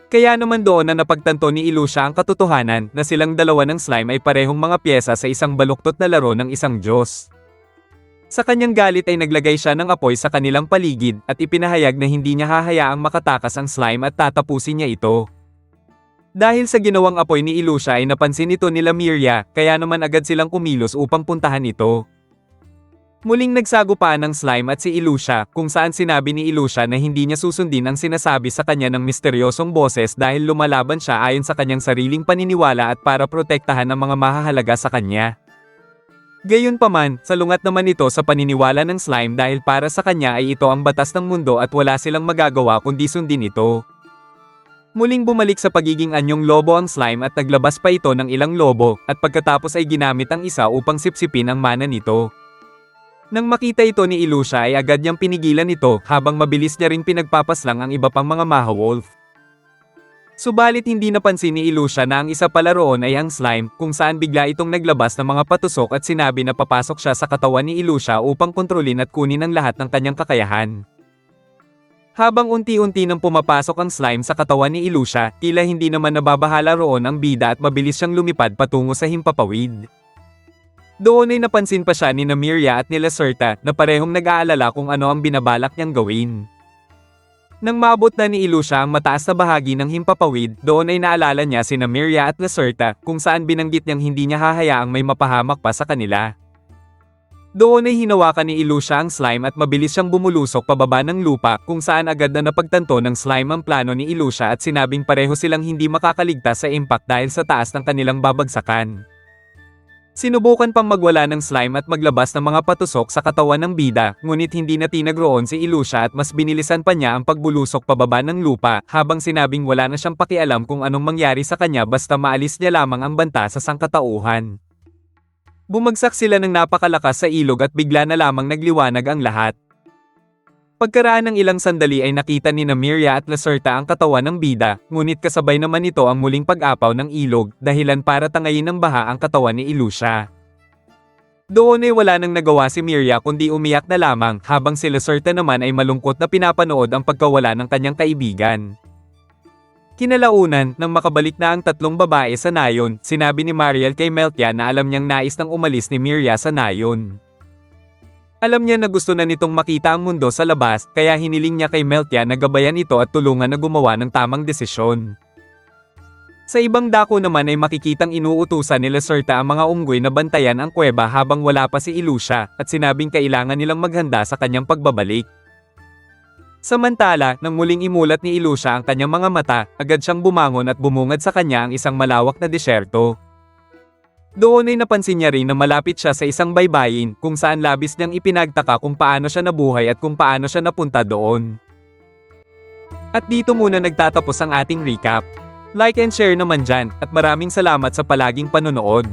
Kaya naman doon na napagtanto ni Ilusha ang katotohanan na silang dalawa ng slime ay parehong mga pyesa sa isang baluktot na laro ng isang Diyos. Sa kanyang galit ay naglagay siya ng apoy sa kanilang paligid at ipinahayag na hindi niya hahayaang makatakas ang slime at tatapusin niya ito. Dahil sa ginawang apoy ni Ilusha ay napansin ito nila Miria, kaya naman agad silang kumilos upang puntahan ito. Muling nagsagupaan ng slime at si Ilusha, kung saan sinabi ni Ilusha na hindi niya susundin ang sinasabi sa kanya ng misteryosong boses dahil lumalaban siya ayon sa kanyang sariling paniniwala at para protektahan ang mga mahahalaga sa kanya. Gayunpaman, salungat naman ito sa paniniwala ng slime dahil para sa kanya ay ito ang batas ng mundo at wala silang magagawa kundi sundin ito. Muling bumalik sa pagiging anyong lobo ang slime at naglabas pa ito ng ilang lobo, at pagkatapos ay ginamit ang isa upang sipsipin ang mana nito. Nang makita ito ni Ilusha ay agad niyang pinigilan ito habang mabilis niya ring pinagpapaslang ang iba pang mga Maha Wolf. Subalit hindi napansin ni Ilusha na ang isa pala roon ay ang slime, kung saan bigla itong naglabas ng mga patusok at sinabi na papasok siya sa katawan ni Ilusha upang kontrolin at kunin ang lahat ng kanyang kakayahan. Habang unti-unti nang pumapasok ang slime sa katawan ni Ilusha, tila hindi naman nababahala roon ang bida at mabilis siyang lumipad patungo sa himpapawid. Doon ay napansin pa siya ni Miria at ni Lacerta na parehong nag-aalala kung ano ang binabalak niyang gawin. Nang maabot na ni Ilusha ang mataas na bahagi ng himpapawid, doon ay naalala niya si Miria at Lacerta, kung saan binanggit niyang hindi niya hahayaang may mapahamak pa sa kanila. Doon ay hinawakan ni Ilusha ang slime at mabilis siyang bumulusok pababa ng lupa, kung saan agad na napagtanto ng slime ang plano ni Ilusha at sinabing pareho silang hindi makakaligtas sa impact dahil sa taas ng kanilang babagsakan. Sinubukan pang magwala ng slime at maglabas ng mga patusok sa katawan ng bida, ngunit hindi na tinagroon si Ilusha at mas binilisan pa niya ang pagbulusok pababa ng lupa, habang sinabing wala na siyang pakialam kung anong mangyari sa kanya basta maalis niya lamang ang banta sa sangkatauhan. Bumagsak sila ng napakalakas sa ilog at bigla na lamang nagliwanag ang lahat. Pagkaraan ng ilang sandali ay nakita ni Miria at Lacerta ang katawan ng bida, ngunit kasabay naman ito ang muling pag-apaw ng ilog, dahilan para tangayin ng baha ang katawan ni Ilusha. Doon ay wala nang nagawa si Miria kundi umiyak na lamang habang si Lacerta naman ay malungkot na pinapanood ang pagkawala ng kanyang kaibigan. Kinalaunan, nang makabalik na ang tatlong babae sa nayon, sinabi ni Mariel kay Meltia na alam niyang nais nang umalis ni Miria sa nayon. Alam niya na gusto na nitong makita ang mundo sa labas, kaya hiniling niya kay Meltia na gabayan ito at tulungan na gumawa ng tamang desisyon. Sa ibang dako naman ay makikitang inuutusan ni Lacerta ang mga unggoy na bantayan ang kuweba habang wala pa si Ilusha, at sinabing kailangan nilang maghanda sa kanyang pagbabalik. Samantala, nang muling imulat ni Ilusha ang kanyang mga mata, agad siyang bumangon at bumungad sa kanya ang isang malawak na disyerto. Doon ay napansin niya rin na malapit siya sa isang baybayin, kung saan labis niyang ipinagtaka kung paano siya nabuhay at kung paano siya napunta doon. At dito muna nagtatapos ang ating recap. Like and share naman dyan, at maraming salamat sa palaging panonood.